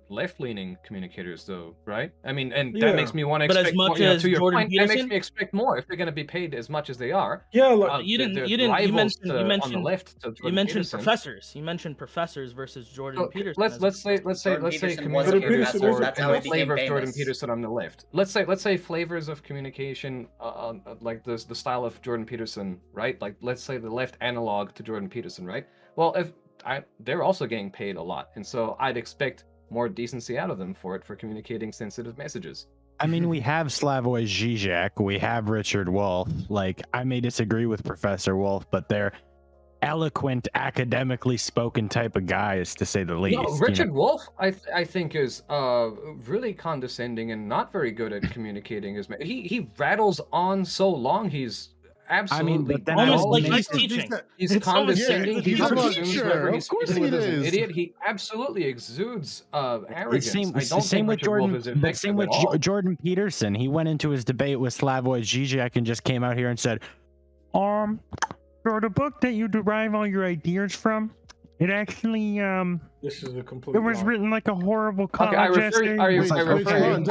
left-leaning communicators, though, right? I mean, and that makes me want to expect more. To your point, that makes me expect more if they're going to be paid as much as they are. Yeah, like, you mentioned on the left. You mentioned professors. You mentioned professors versus Jordan Peterson. Let's say communicators or the flavor of Jordan Peterson on the left. Let's say flavors of communication, like the style of Jordan Peterson, right? Like, let's say the left analog to Jordan Peterson, right? Well, they're also getting paid a lot, and so I'd expect more decency out of them for communicating sensitive messages. I mean, we have Slavoj Žižek, we have Richard Wolff. Like, I may disagree with Professor Wolff, but they're eloquent, academically spoken type of guys, to say the least. No, Richard Wolff, I think, is really condescending and not very good at communicating his. He rattles on so long. He's absolutely, but then almost like he's teaching. He's condescending. He's a teacher. Of course he is. An idiot. He absolutely exudes arrogance. Same with Jordan Peterson. He went into his debate with Slavoj Žižek and just came out here and said, for the book that you derive all your ideas from, it actually this is a complete. It was written like a horrible college essay. I refer you.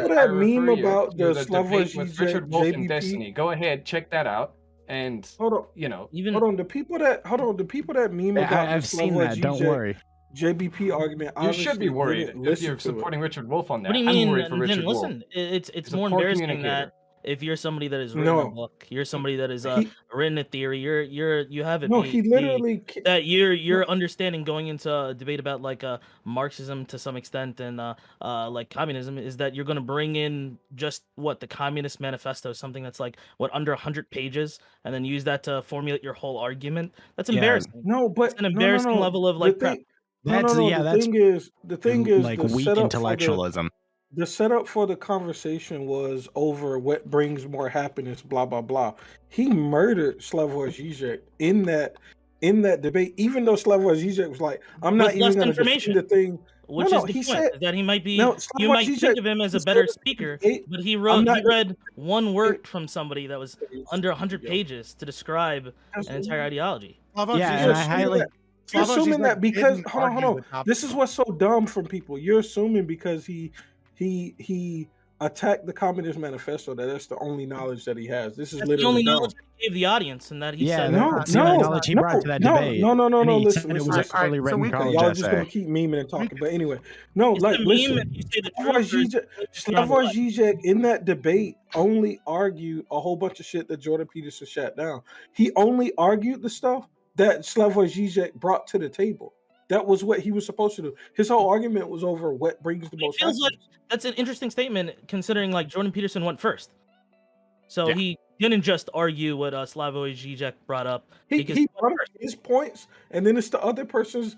That meme about the Slavoj with Richard Wolff and Destiny. Go ahead, check that out. And hold on, the people that meme about I've seen that. Don't worry. JBP argument. You should be worried if you're supporting Richard Wolff on that. What do you mean? I'm worried for Richard Wolff. Listen, it's more embarrassing that if you're somebody that has written a book, you're somebody that has written a theory, you have it. No, he literally that you're understanding going into a debate about like Marxism to some extent and like communism is that you're going to bring in just the Communist Manifesto, something that's like under 100 pages, and then use that to formulate your whole argument. That's embarrassing. No, but it's an embarrassing level of like prep. The thing is like weak intellectualism. The setup for the conversation was over what brings more happiness, blah blah blah. He murdered Slavoj Žižek in that debate, even though Slavoj Žižek was like, "I'm not even going to defend the thing." Which is the point, said, that he might be. You might think of him as a better speaker, but he read one word from somebody that was under 100 pages to describe an entire ideology. Yeah, and I highly. You're assuming that because hold on. This is what's so dumb from people. You're assuming because he attack the Communist Manifesto, that's the only knowledge that he has. This is That's the literally only dumb. knowledge that he gave the audience, and that he Yeah, said. that's the only knowledge he brought to that debate. No. And he Listen, said it was a listen. poorly written college Y'all are just gonna essay. keep memeing and talking. But anyway, no, It's like a meme listen. if you say the Slavoj truth versus Zizek, Slavoj Zizek in that debate only argued a whole bunch of shit that Jordan Peterson shut down. He only argued the stuff that Slavoj Zizek brought to the table. That was what he was supposed to do. His whole argument was over what brings the most It feels like happiness. that's an interesting statement, considering like Jordan Peterson went first, so Yeah. he didn't just argue what Slavoj Zizek brought up. He because brought up his points, and then it's the other person's.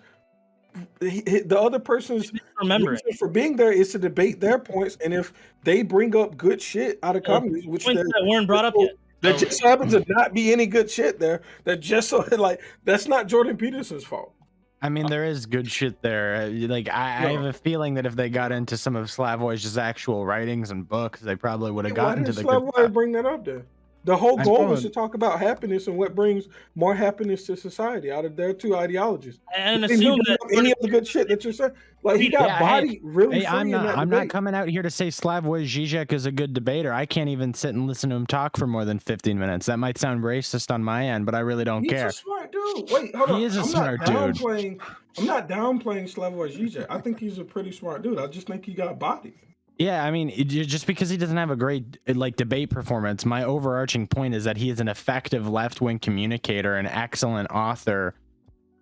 The other person's remember it. reason for being there is to debate their points, and if they bring up good shit out of communism, which Points that weren't brought up yet. that just happens to not be any good shit there, that just so like that's not Jordan Peterson's fault. I mean, there is good shit there. Like, I have a feeling that if they got into some of Slavoj's actual writings and books, they probably would have Why gotten to did the good Slavoj stuff. bring that up there? The whole I'm goal was going- to talk about happiness and what brings more happiness to society out of their two ideologies. And He assume didn't that bring up any of the good shit that you're saying. Like he got Yeah, bodied really Hey, free I'm in not. that I'm debate. not coming out here to say Slavoj Zizek is a good debater. I can't even sit and listen to him talk for more than 15 minutes. That might sound racist on my end, but I really don't He's care. a smart dude. Wait, hold on. He is a I'm smart not dude. downplaying, I'm not downplaying Slavoj Zizek. I think he's a pretty smart dude. I just think he got bodied. Yeah, I mean, just because he doesn't have a great like debate performance, my overarching point is that he is an effective left-wing communicator, an excellent author,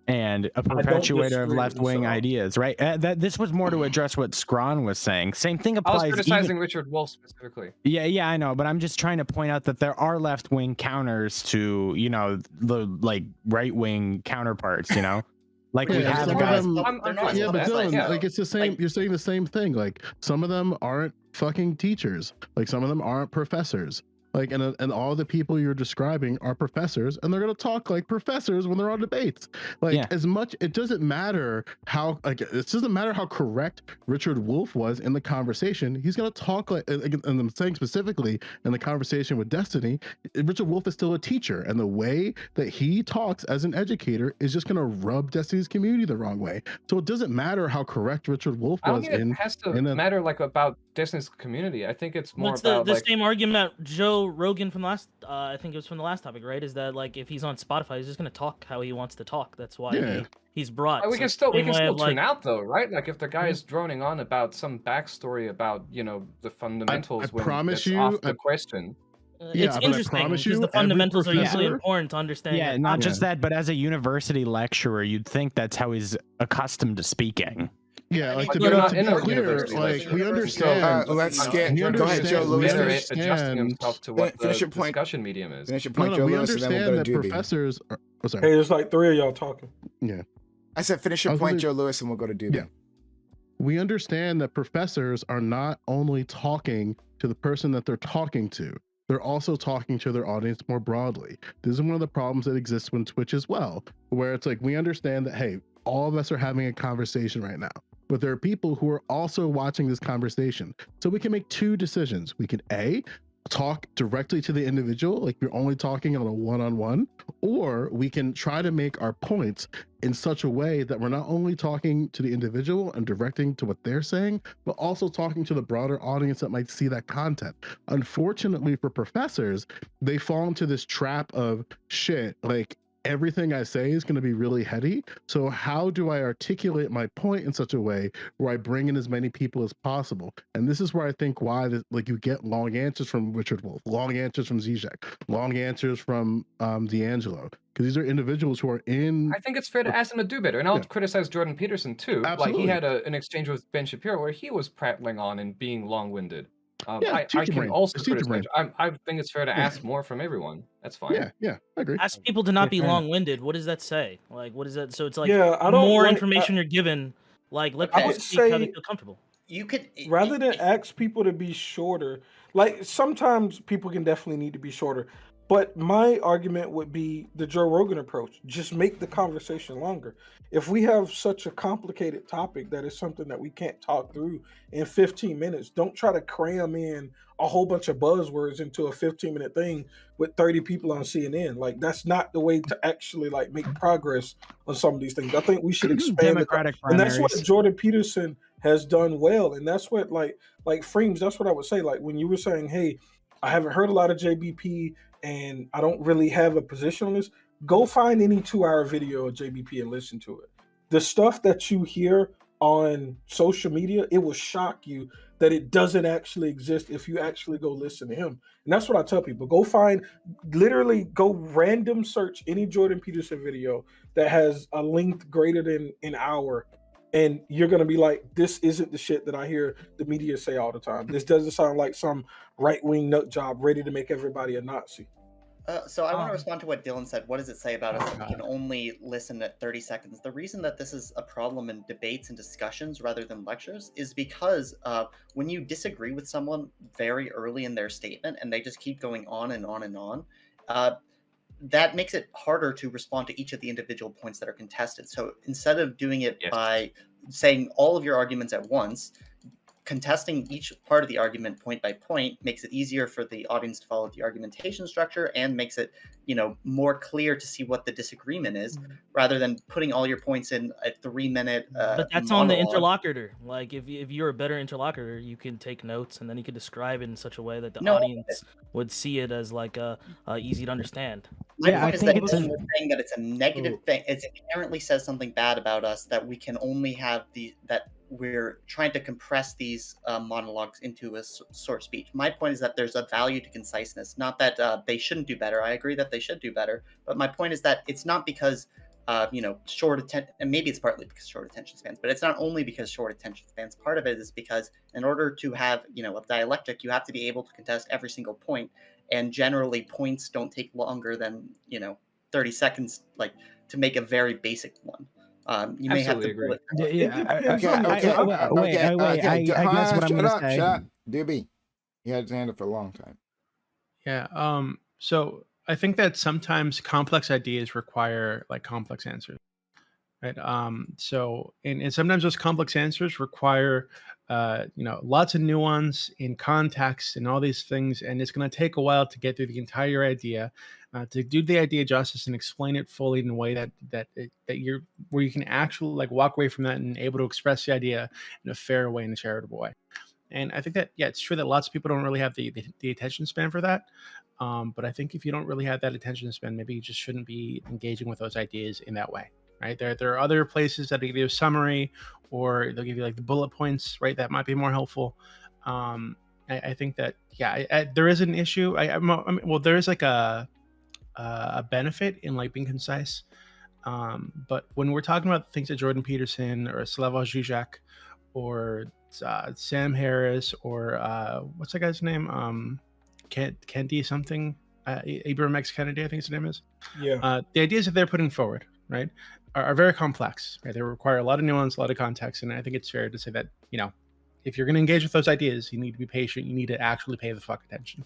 and a perpetuator of disagree with left-wing this at all. ideas. Right? That this was more to address what Scrawn was saying. Same thing I was applies. criticizing Even, Richard Wolff specifically. yeah, I know, but I'm just trying to point out that there are left-wing counters to the like right-wing counterparts. Like we Yeah, have some of guys. them- They're not Yeah, but as Dylan, nice. like it's the same. Like- You're saying the same thing. Like some of them aren't fucking teachers. Like some of them aren't professors. Like and all the people you're describing are professors, and they're gonna talk like professors when they're on debates. Like Yeah. as much, it doesn't matter how it doesn't matter how correct Richard Wolff was in the conversation. He's gonna talk like, and I'm saying specifically in the conversation with Destiny, Richard Wolff is still a teacher, and the way that he talks as an educator is just gonna rub Destiny's community the wrong way. So it doesn't matter how correct Richard Wolff I don't was think in. it has to in a- matter like about Disney's community. I think it's more What's about the like same argument Joe Rogan from last? I think it was from the last topic, right? Is that like if he's on Spotify, he's just gonna talk how he wants to talk. That's why Yeah. he's brought. we So can still same way of, tune like, out though, right? Like if the guy is droning on about some backstory about the fundamentals when promise it's you, off the I- question. Yeah, It's but I interesting promise because you, the every fundamentals are usually professor- important to understand. Yeah, the not context. just that, but as a university lecturer, you'd think that's how he's accustomed to speaking. Yeah, like to You're be, not to be in a clear, university like lecture. we So, understand. Let's I'm get. sure Go ahead, he's Joe Lewis. better We at adjusting understand- himself to what Finish the your point. discussion medium is. Finish your No, point, no, Joe we Lewis, and then we'll understand go that to Dooby. professors. Oh, sorry. Hey, there's like three of y'all talking. I said finish your I was point, gonna- Joe Lewis, and we'll go to Dooby. Yeah. We understand that professors are not only talking to the person that they're talking to, they're also talking to their audience more broadly. This is one of the problems that exists when Twitch as well, where it's like we understand that, hey, all of us are having a conversation right now, but there are people who are also watching this conversation. So we can make two decisions. We can A, talk directly to the individual, like you're only talking on a one-on-one, or we can try to make our points in such a way that we're not only talking to the individual and directing to what they're saying, but also talking to the broader audience that might see that content. Unfortunately for professors, they fall into this trap of shit, like everything I say is going to be really heady. So how do I articulate my point in such a way where I bring in as many people as possible? And this is where I think why like you get long answers from Richard Wolff, long answers from Zizek, long answers from D'Angelo, because these are individuals who are in. I think it's fair to ask him to do better, and I'll Yeah. criticize Jordan Peterson too. Absolutely. Like he had an exchange with Ben Shapiro where he was prattling on and being long-winded. Yeah, I teacher can brain. also It's teacher criticize. I think it's fair to ask more from everyone. That's fine. Yeah, I agree. Ask people to not be Yeah. long-winded. What does that say? Like, what is that? So it's like Yeah, I the don't more like- information you're given, like let I people would speak how they say- feel comfortable. You could Rather than ask people to be shorter, like sometimes people can definitely need to be shorter. But my argument would be the Joe Rogan approach. Just make the conversation longer. If we have such a complicated topic that is something that we can't talk through in 15 minutes, don't try to cram in a whole bunch of buzzwords into a 15-minute thing with 30 people on CNN. Like that's not the way to actually like make progress on some of these things. I think we should expand Democratic and that's what primaries. Jordan Peterson has done well, and that's what like Freems. That's what I would say. Like when you were saying, "Hey, I haven't heard a lot of JBP, and I don't really have a position on this." Go find any 2-hour video of JBP and listen to it. The stuff that you hear on social media, it will shock you that it doesn't actually exist if you actually go listen to him. And that's what I tell people. Go find, literally go random search any Jordan Peterson video that has a length greater than an hour. And you're going to be like, this isn't the shit that I hear the media say all the time. This doesn't sound like some right-wing nut job ready to make everybody a Nazi. So I want to respond to what Dylan said. What does it say about us that we can only listen at 30 seconds? The reason that this is a problem in debates and discussions rather than lectures is because when you disagree with someone very early in their statement and they just keep going on and on and on, that makes it harder to respond to each of the individual points that are contested. So instead of doing it by saying all of your arguments at once, contesting each part of the argument point by point makes it easier for the audience to follow the argumentation structure and makes it, more clear to see what the disagreement is, rather than putting all your points in a 3-minute but that's monologue. on the interlocutor. Like if you're a better interlocutor, you can take notes and then you can describe it in such a way that the audience would see it as like easy to understand. My point is that we're saying that it's a negative thing. It inherently says something bad about us, that we can only have that we're trying to compress these monologues into a short speech. My point is that there's a value to conciseness, not that they shouldn't do better. I agree that they should do better, but my point is that it's not because short attention, and maybe it's partly because short attention spans, but it's not only because short attention spans. Part of it is because in order to have a dialectic, you have to be able to contest every single point, and generally points don't take longer than 30 seconds, like to make a very basic one. You may have to agree. Wait, I guess what I'm going to say. Shut up, Dooby. He had his hand up for a long time. Yeah. So I think that sometimes complex ideas require like complex answers, right? So and sometimes those complex answers require, lots of nuance in context and all these things, and it's going to take a while to get through the entire idea, to do the idea justice and explain it fully in a way that where you can actually like walk away from that and able to express the idea in a fair way, in a charitable way. And I think that, it's true that lots of people don't really have the attention span for that. But I think if you don't really have that attention span, maybe you just shouldn't be engaging with those ideas in that way, right? There are other places that give you a summary, or they'll give you like the bullet points, right? That might be more helpful. I think that, there is an issue. Well, there is like a benefit in like being concise. But when we're talking about things like Jordan Peterson or Slavoj Žižek or Sam Harris or what's that guy's name? Kennedy something, Ibram X. Kennedy, I think his name is. Yeah. The ideas that they're putting forward, right, are very complex. Right, they require a lot of nuance, a lot of context, and I think it's fair to say that if you're going to engage with those ideas, you need to be patient. You need to actually pay the fuck attention.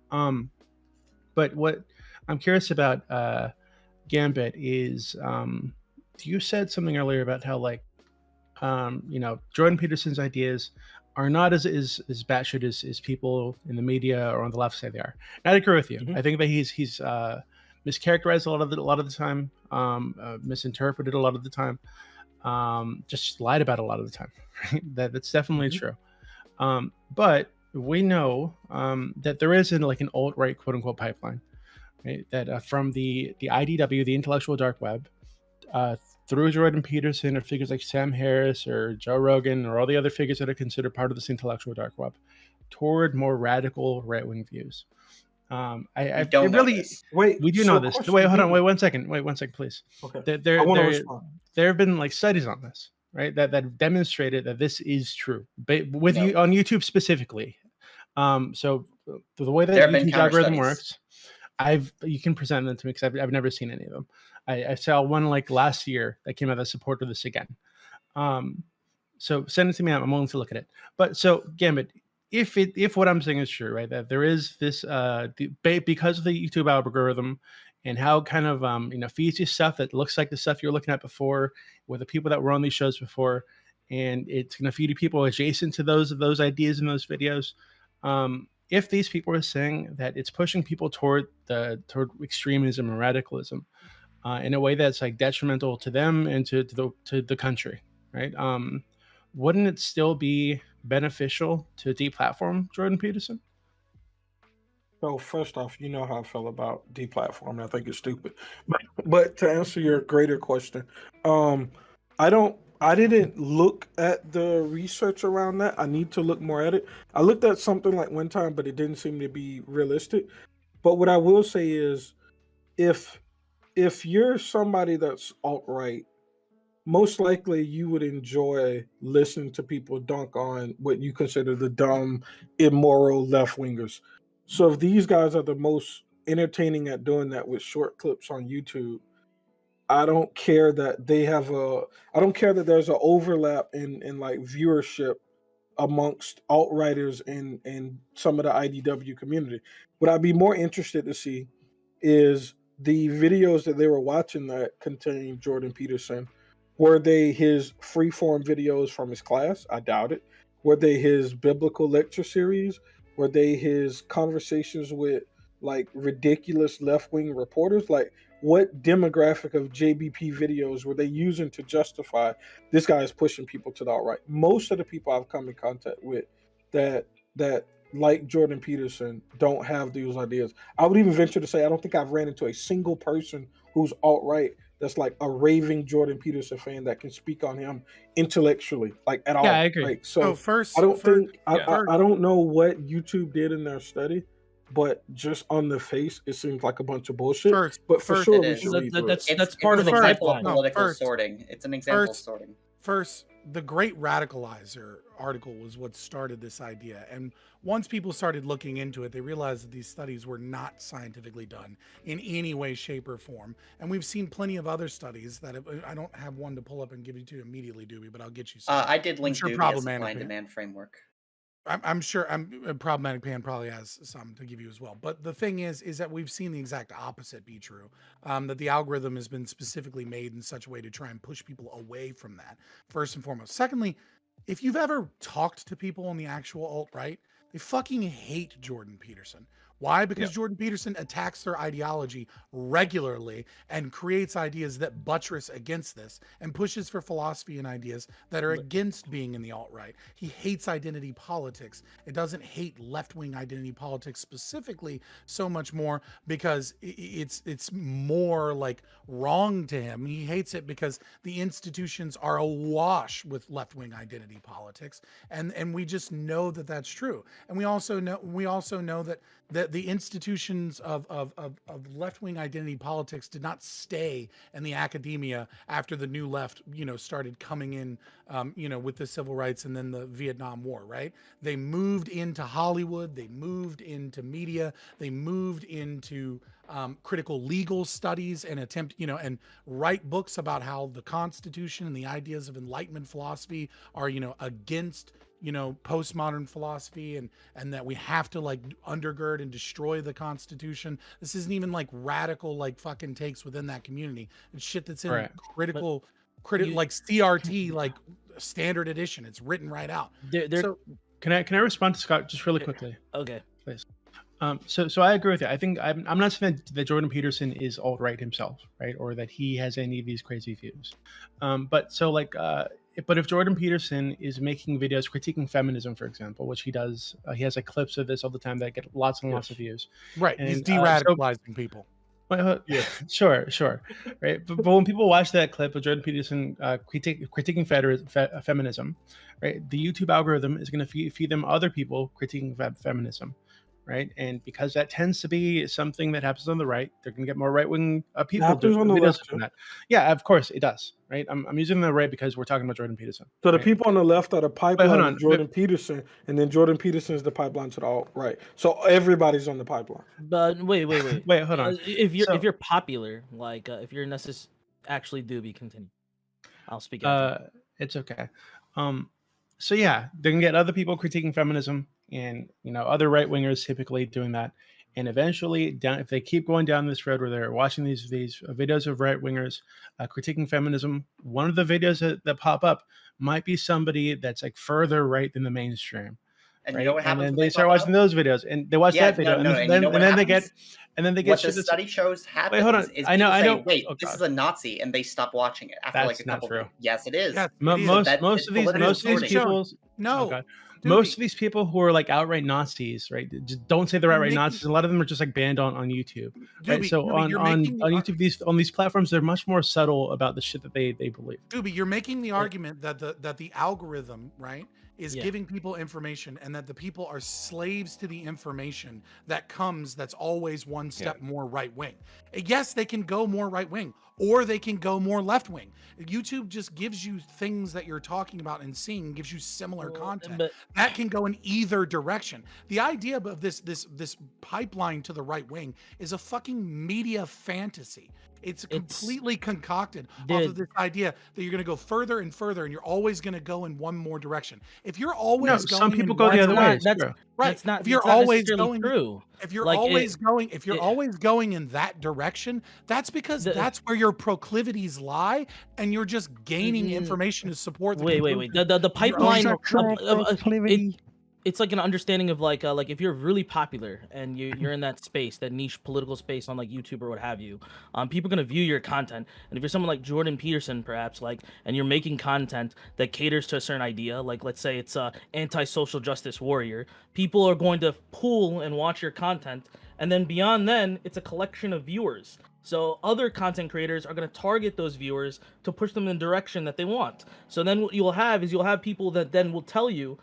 But what I'm curious about, Gambit, is you said something earlier about how like Jordan Peterson's ideas are not as batshit as people in the media or on the left say they are. And I agree with you. Mm-hmm. I think that he's mischaracterized a lot of the time, misinterpreted a lot of the time, just lied about a lot of the time. That's definitely true. But we know that there is like an alt-right quote unquote pipeline, right? That from the IDW, the intellectual dark web, through Jordan Peterson or figures like Sam Harris or Joe Rogan or all the other figures that are considered part of this intellectual dark web, toward more radical right-wing views. We do know this. Wait, hold on. Wait one second, please. Okay. There have been like studies on this, right? That demonstrated that this is true, with you on YouTube specifically. So the way that YouTube's algorithm works, you can present them to me because I've never seen any of them. I saw one like last year that came out that supported this again. So send it to me. I'm willing to look at it. But so Gambit, if what I'm saying is true, right, that there is this because of the YouTube algorithm and how kind of feeds you stuff that looks like the stuff you're looking at before with the people that were on these shows before, and it's going to feed you people adjacent to those ideas in those videos. If these people are saying that it's pushing people toward extremism and radicalism in a way that's like detrimental to them and to the country, right? wouldn't it still be beneficial to deplatform Jordan Peterson? So first off, you know how I feel about deplatforming. I think it's stupid. But to answer your greater question, I didn't look at the research around that. I need to look more at it. I looked at something like one time, but it didn't seem to be realistic. But what I will say is if you're somebody that's alt-right, most likely you would enjoy listening to people dunk on what you consider the dumb, immoral left wingers. So if these guys are the most entertaining at doing that with short clips on YouTube, I don't care that they have a I don't care that there's an overlap in like viewership amongst alt writers and some of the IDW community. What I'd be more interested to see is the videos that they were watching that contain Jordan Peterson. Were they his freeform videos from his class? I doubt it. Were they his biblical lecture series? Were they his conversations with like ridiculous left wing reporters? Like, what demographic of JBP videos were they using to justify this guy is pushing people to the alt right? Most of the people I've come in contact with that like Jordan Peterson don't have those ideas. I would even venture to say I don't think I've ran into a single person who's alt right that's like a raving Jordan Peterson fan that can speak on him intellectually, like at all. Yeah, I agree. Right? So Oh, first, I don't first, think yeah. I don't know what YouTube did in their study, but just on the face, it seems like a bunch of bullshit. first, But for first, sure, It we is. should read through it. That's part of an the example of pipeline. political First- sorting. It's an example of first- sorting. First, the Great Radicalizer article was what started this idea. And once people started looking into it, they realized that these studies were not scientifically done in any way, shape, or form. And we've seen plenty of other studies that I don't have one to pull up and give you to you immediately, Dooby, but I'll get you some. I did link sure Dooby as problematic, supply and man. demand framework. I'm sure Problematic Pan probably has some to give you as well. But the thing is that we've seen the exact opposite be true. That the algorithm has been specifically made in such a way to try and push people away from that, first and foremost. Secondly, if you've ever talked to people on the actual alt-right, they fucking hate Jordan Peterson. Why? Because Jordan Peterson attacks their ideology regularly and creates ideas that buttress against this and pushes for philosophy and ideas that are against being in the alt-right. He hates identity politics. It doesn't hate left-wing identity politics specifically so much more because it's more like wrong to him. He hates it because the institutions are awash with left-wing identity politics, and we just know that that's true. And we also know that the institutions of left-wing identity politics did not stay in the academia after the new left, started coming in, with the civil rights and then the Vietnam War, right? They moved into Hollywood, they moved into media, they moved into critical legal studies and and write books about how the Constitution and the ideas of Enlightenment philosophy are, against postmodern philosophy and that we have to like undergird and destroy the Constitution. This isn't even like radical like fucking takes within that community. It's shit that's in critical like CRT like standard edition. It's written right out. So Can I respond to Scott just really quickly? Okay. Please. So I agree with you. I think I'm not saying that Jordan Peterson is alt-right himself, right, or that he has any of these crazy views. But if Jordan Peterson is making videos critiquing feminism, for example, which he does, he has like clips of this all the time that get lots and lots of views. Right, and, he's de-radicalizing people. Yeah, sure, right. But when people watch that clip of Jordan Peterson critiquing feminism, right, the YouTube algorithm is going to feed them other people critiquing feminism, right? And because that tends to be something that happens on the right, they're going to get more right-wing people happens on the videos left, from that. Yeah, of course it does, right? I'm using the right because we're talking about Jordan Peterson. So the right? people on the left are the pipeline hold of on, Jordan Peterson, and then Jordan Peterson is the pipeline to the alt right. So everybody's on the pipeline. But wait. Wait, hold on. If you're popular, like if you're actually Dooby, continue. I'll speak after. It's okay. So yeah, they can get other people critiquing feminism, and other right wingers typically doing that, and eventually, if they keep going down this road where they're watching these videos of right wingers critiquing feminism, one of the videos that pop up might be somebody that's like further right than the mainstream, And you right? know what And happens then when they they start pop watching up? those videos, and they watch Yeah, that video, no, and and you know what then they get happens? shit What the that's study shows wait, hold happens on. is I know, people I say, know. "Wait, Oh this God, is a Nazi," and they stop watching it after like that's a not couple true. videos. Yes, it is. Yes, it is. So Most that most it's of these political most of these sorting. people, oh No, God, Dooby, most of these people who are like outright Nazis, right? Just don't say they're you're outright making Nazis. A lot of them are just like banned on YouTube, right? Dooby, So Dooby, you're on making the on YouTube, on these platforms, they're much more subtle about the shit that they believe. Dooby, you're making the argument that the algorithm, right, is Yeah. giving people information, and that the people are slaves to the information that comes that's always one step more right wing. Yes, they can go more right wing, or they can go more left wing. YouTube just gives you things that you're talking about and seeing, gives you similar content But that can go in either direction. The idea of this pipeline to the right wing is a fucking media fantasy. It's completely concocted off of this idea that you're going to go further and further, and you're always going to go in one more direction. If you're always No, going, some people in go the one other way. direction, It's true. right? That's not. If you're That's not always necessarily going, true. if you're Like, always going, if you're it- always going in that direction, that's because that's where your proclivities lie, and you're just gaining information to support the Wait. conclusion The of your own pipeline. psychology. It's like an understanding of like if you're really popular and you're in that space, that niche political space on like YouTube or what have you, people are gonna view your content. And if you're someone like Jordan Peterson, perhaps like, and you're making content that caters to a certain idea, like let's say it's a anti-social justice warrior, people are going to pool and watch your content, and then beyond then, it's a collection of viewers. So other content creators are going to target those viewers to push them in the direction that they want. So then what you'll have is you'll have people that then will tell you,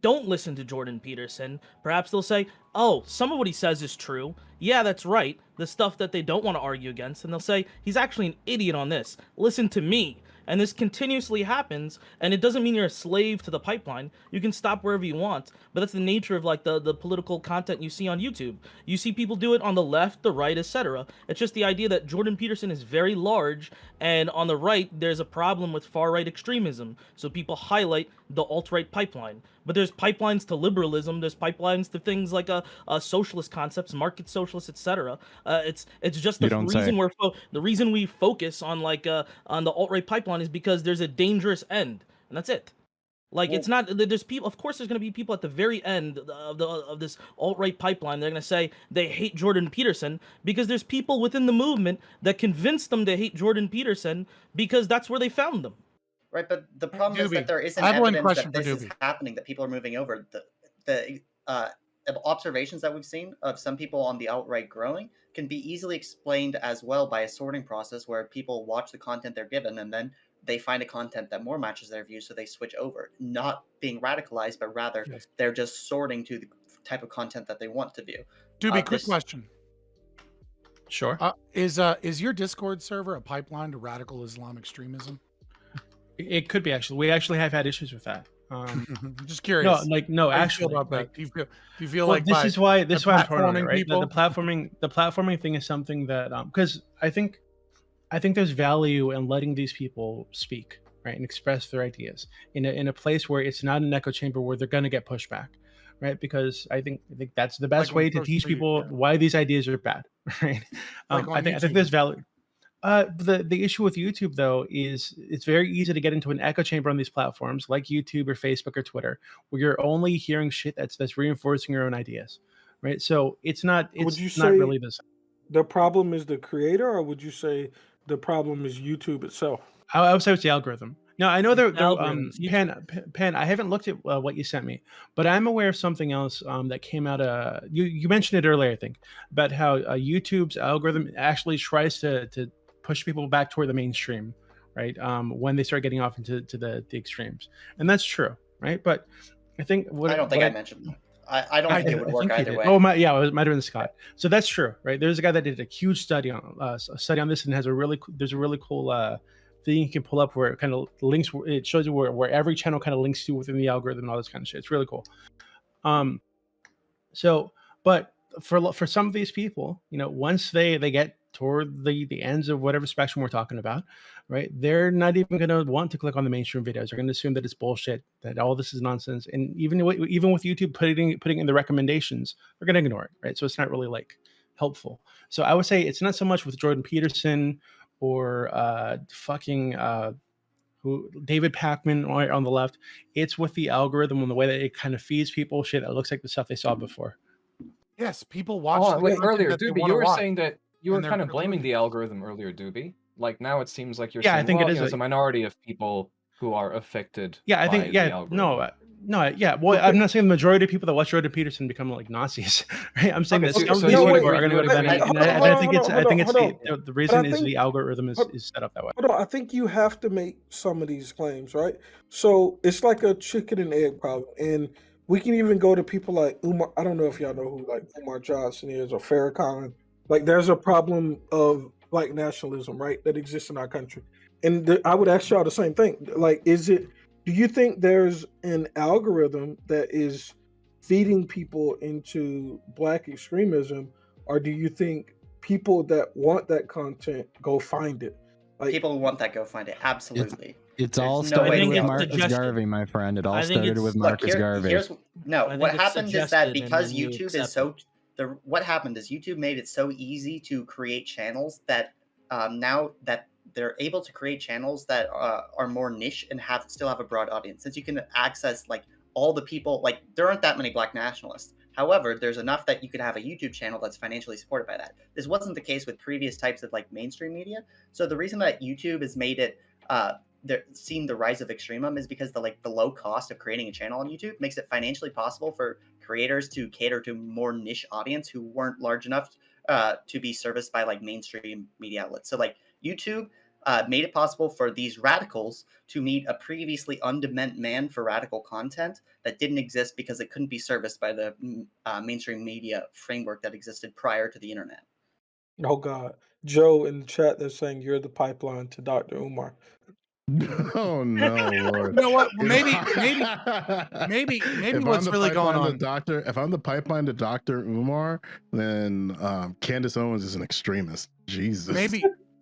don't listen to Jordan Peterson. Perhaps they'll say, oh, some of what he says is true. Yeah, that's right. The stuff that they don't want to argue against. And they'll say, he's actually an idiot on this. Listen to me. And this continuously happens, and it doesn't mean you're a slave to the pipeline. You can stop wherever you want, but that's the nature of like the political content you see on YouTube. You see people do it on the left, the right, etc. It's just the idea that Jordan Peterson is very large, and on the right there's a problem with far-right extremism, so people highlight the alt-right pipeline. But there's pipelines to liberalism, there's pipelines to things like socialist concepts, market socialists, etc. It's just the reason the reason we focus on like on the alt-right pipeline is because there's a dangerous end, and that's it. Like, it's not, there's people, of course there's going to be people at the very end of this alt-right pipeline. They're going to say they hate Jordan Peterson because there's people within the movement that convince them to hate Jordan Peterson because that's where they found them. Right, but the problem is Dooby, that there isn't I have one evidence question that for this is Dooby. happening, that people are moving over. The observations that we've seen of some people on the outright growing can be easily explained as well by a sorting process where people watch the content they're given and then they find a content that more matches their views, so they switch over. Not being radicalized, but rather they're just sorting to the type of content that they want to view. Dooby, quick question. Sure. Is your Discord server a pipeline to radical Islam extremism? It could be, actually. We actually have had issues with that. Just curious. No, How do you actually, feel about that? like, Do you feel like this is why I'm torn on it, right? people? The platforming thing is something that because I think there's value in letting these people speak, right, and express their ideas in a place where it's not an echo chamber where they're going to get pushback, right? Because I think that's the best way to teach people why these ideas are bad, right? I think there's value. The issue with YouTube, though, is it's very easy to get into an echo chamber on these platforms like YouTube or Facebook or Twitter, where you're only hearing shit that's reinforcing your own ideas, right? So it's not really this. The problem is the creator, or would you say the problem is YouTube itself? I would say it's the algorithm. Now, I know Algorithms, Pan, I haven't looked at what you sent me, but I'm aware of something else that came out. You mentioned it earlier, I think, about how YouTube's algorithm actually tries to push people back toward the mainstream, right? When they start getting off into the extremes, and that's true, right? But I think I don't think I mentioned that. I don't think it would work either way. Oh, it might have been Scott. So that's true, right? There's a guy that did a huge study on this, and there's a really cool thing you can pull up where it kind of links. It shows you where every channel kind of links to within the algorithm and all this kind of shit. It's really cool. But for some of these people, once they get toward the ends of whatever spectrum we're talking about, right, they're not even going to want to click on the mainstream videos. They're going to assume that it's bullshit, that all this is nonsense, and even with YouTube putting in the recommendations, they're going to ignore it, right? So it's not really like helpful. So I would say it's not so much with Jordan Peterson or who David Pakman on the left. It's with the algorithm and the way that it kind of feeds people shit that looks like the stuff they saw before. Yes, people watch. Oh, the wait, content earlier, that they Dooby, wanna you were watch, saying that you were and they're kind of blaming privileged. the algorithm earlier, Dooby. Like now it seems like you're Yeah, I saying, think well, it is there's a minority of people who are affected Yeah, I by think the yeah, algorithm. yeah. Well, I'm not saying the majority of people that watch Jordan Peterson become like Nazis, right? I'm saying Okay, that so some of you these would people agree- are going to you go would to bed, agree- and Hold I think on, it's hold on. the But reason I is think- the algorithm is hold- set up that way. Hold on, I think you have to make some of these claims, right? So it's like a chicken and egg problem, and we can even go to people like Umar. I don't know if y'all know who like Umar Johnson is or Farrakhan. Like, there's a problem of black nationalism, right, that exists in our country, and I would ask y'all the same thing. Like, do you think there's an algorithm that is feeding people into black extremism, or do you think people that want that content go find it? Like, People who want that go find it. Absolutely. It's There's all no started way think with it's Marcus suggested. Garvey, my friend. It all I think started it's- with Look, Marcus Garvey. here's I what think it's happened is that suggested, and because then you YouTube is accept so what happened is YouTube made it so easy to create channels that now that they're able to create channels that are more niche and still have a broad audience, since you can access like all the people. Like, there aren't that many black nationalists. However, there's enough that you could have a YouTube channel that's financially supported by that. This wasn't the case with previous types of like mainstream media. So the reason that YouTube has made it seen the rise of extremism is because the low cost of creating a channel on YouTube makes it financially possible for creators to cater to more niche audience who weren't large enough to be serviced by like mainstream media outlets. So like YouTube made it possible for these radicals to meet a previously undemand for radical content that didn't exist because it couldn't be serviced by the mainstream media framework that existed prior to the internet. oh God, Joe in the chat, they're saying you're the pipeline to Dr. Umar. Oh no, Lord! You know what? Well, maybe If what's I'm the really going pipeline to on. Doctor, if I'm the pipeline to Dr. Umar, then Candace Owens is an extremist. Jesus.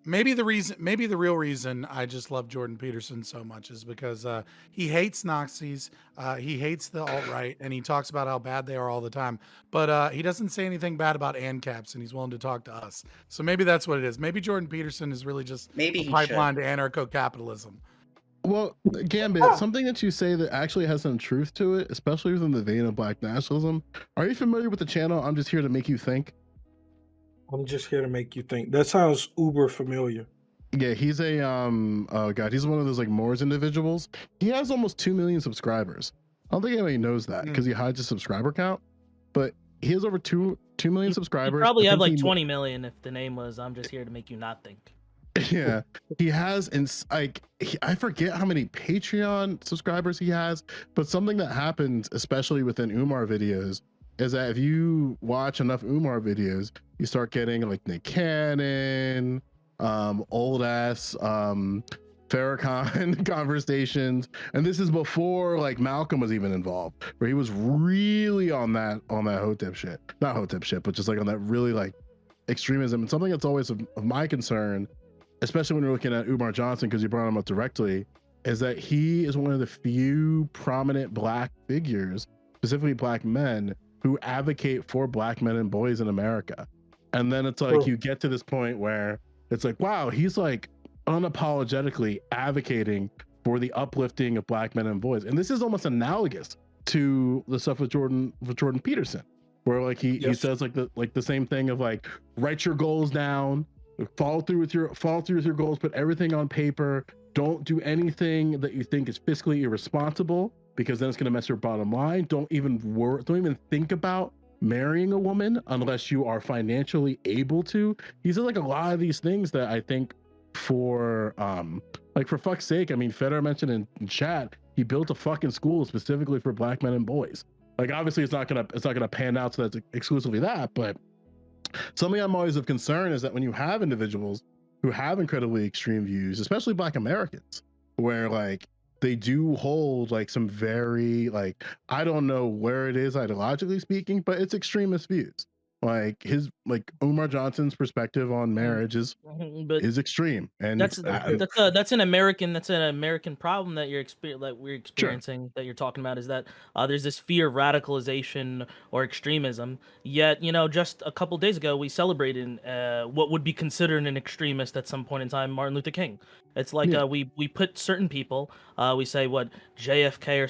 Maybe the real reason I just love Jordan Peterson so much is because he hates Nazis, he hates the alt-right, and he talks about how bad they are all the time. But he doesn't say anything bad about ANCAPs, and he's willing to talk to us. So maybe that's what it is. Maybe Jordan Peterson is really just Maybe a he pipeline to anarcho-capitalism. Well, Gambit, something that you say that actually has some truth to it, especially within the vein of black nationalism. Are you familiar with the channel I'm Just Here to Make You Think? I'm just here to make you think. That sounds uber familiar. Yeah, he's a oh god, he's one of those like Moors individuals. He has almost 2 million subscribers. I don't think anybody knows that because he hides his subscriber count, but he has over 2 million subscribers. You probably I have think like he- 20 million if the name was "I'm just here to make you not think." Yeah, he has, and I forget how many Patreon subscribers he has, but something that happens, especially within Umar videos, is that if you watch enough Umar videos, you start getting like Nick Cannon, old ass Farrakhan conversations, and this is before like Malcolm was even involved, where he was really on that Hotep shit, not Hotep shit, but just like on that really like extremism. And something that's always of my concern, especially when you're looking at Umar Johnson, because you brought him up directly, is that he is one of the few prominent black figures, specifically black men, who advocate for black men and boys in America. And then it's like you get to this point where it's like, wow, he's like unapologetically advocating for the uplifting of black men and boys. And this is almost analogous to the stuff with Jordan Peterson, where like he says like the same thing of like, write your goals down, follow through with your goals, put everything on paper, don't do anything that you think is fiscally irresponsible, because then it's going to mess your bottom line. Don't even think about marrying a woman unless you are financially able to. He said like a lot of these things that I think for fuck's sake, I mean, Federer mentioned in chat, he built a fucking school specifically for black men and boys. Like, obviously it's not gonna pan out so that's exclusively that, but something I'm always of concern is that when you have individuals who have incredibly extreme views, especially black Americans, where like they do hold like some very like, I don't know where it is ideologically speaking, but it's extremist views. Like Umar Johnson's perspective on marriage is But extreme, and that's an American problem that we're experiencing, that you're talking about, is that there's this fear of radicalization or extremism. Yet, just a couple days ago we celebrated what would be considered an extremist at some point in time, Martin Luther King. It's like we put certain people, we say what JFK or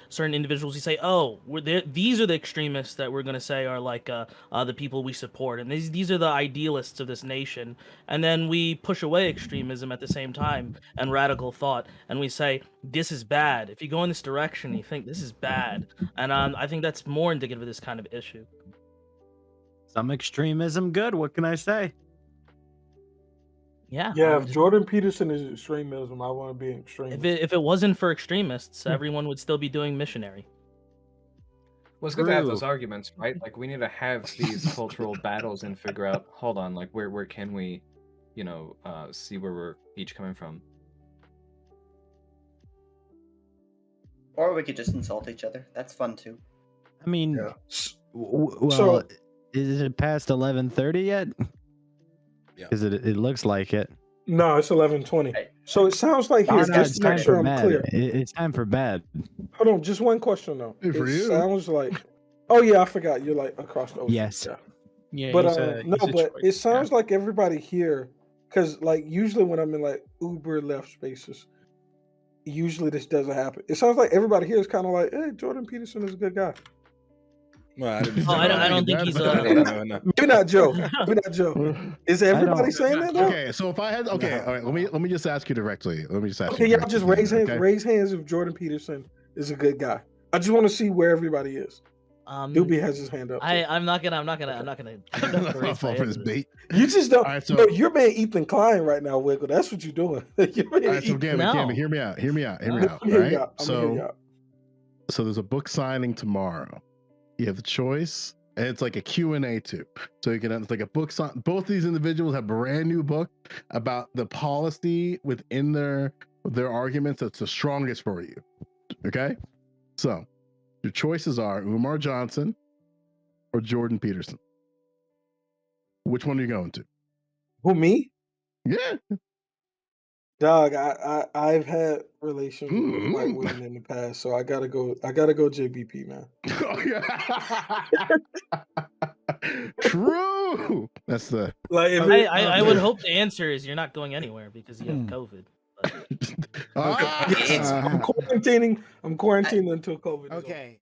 certain individuals. We say, oh, these are the extremists that we're going to say are like the people we support, and these are the idealists of this nation. And then we push away extremism at the same time and radical thought, and we say this is bad. If you go in this direction, you think this is bad, and I think that's more indicative of this kind of issue. Some extremism good. What can I say? Yeah. If Jordan Peterson is extremism, I want to be an extremist. If it wasn't for extremists, everyone would still be doing missionary. Well, it's good to have those arguments, right? Like, we need to have these cultural battles and figure out, hold on, like, where can we, see where we're each coming from. Or we could just insult each other. That's fun too. I mean, Yeah. well, is it past 11:30 yet? Yeah. Because it looks like it. No, it's 11:20. So it sounds like here. Just to make sure I'm clear. It's time for bed. Hold on, just one question though. Hey, for it you. sounds like. Oh yeah, I forgot. You're like across the ocean. Yes. Yeah, But he's a it sounds like everybody here, because like usually when I'm in like Uber left spaces, usually this doesn't happen. It sounds like everybody here is kind of like, hey, Jordan Peterson is a good guy. Well, I didn't I don't think he's No. Maybe not Joe. Maybe not Joe. Is everybody saying that though? Okay, so if I had all right, let me just ask you directly. Okay, y'all just raise hands. okay? Raise hands if Jordan Peterson is a good guy. I just want to see where everybody is. Dooby has his hand up. I'm not gonna raise Fall my for hand this to this. bait. You just don't. All right, so- no, you're being Ethan Klein right now, Wiggle. That's what you're doing. You're being All right, so Ethan- Gambit, hear me out. I'm All here, right. y'all. I'm here, y'all. So there's a book signing tomorrow. You have the choice, and it's like a Q&A too. So you can, it's like a book sign. Both these individuals have brand new book about the policy within their arguments that's the strongest for you. Okay, so your choices are Umar Johnson or Jordan Peterson. Which one are you going to? Who, me? Yeah. Dog, I've had relations with white women in the past, so I gotta go JBP, man. Oh, yeah. True. That's the Like if I would hope the answer is you're not going anywhere because you have COVID. I'm quarantining until COVID is over. Okay.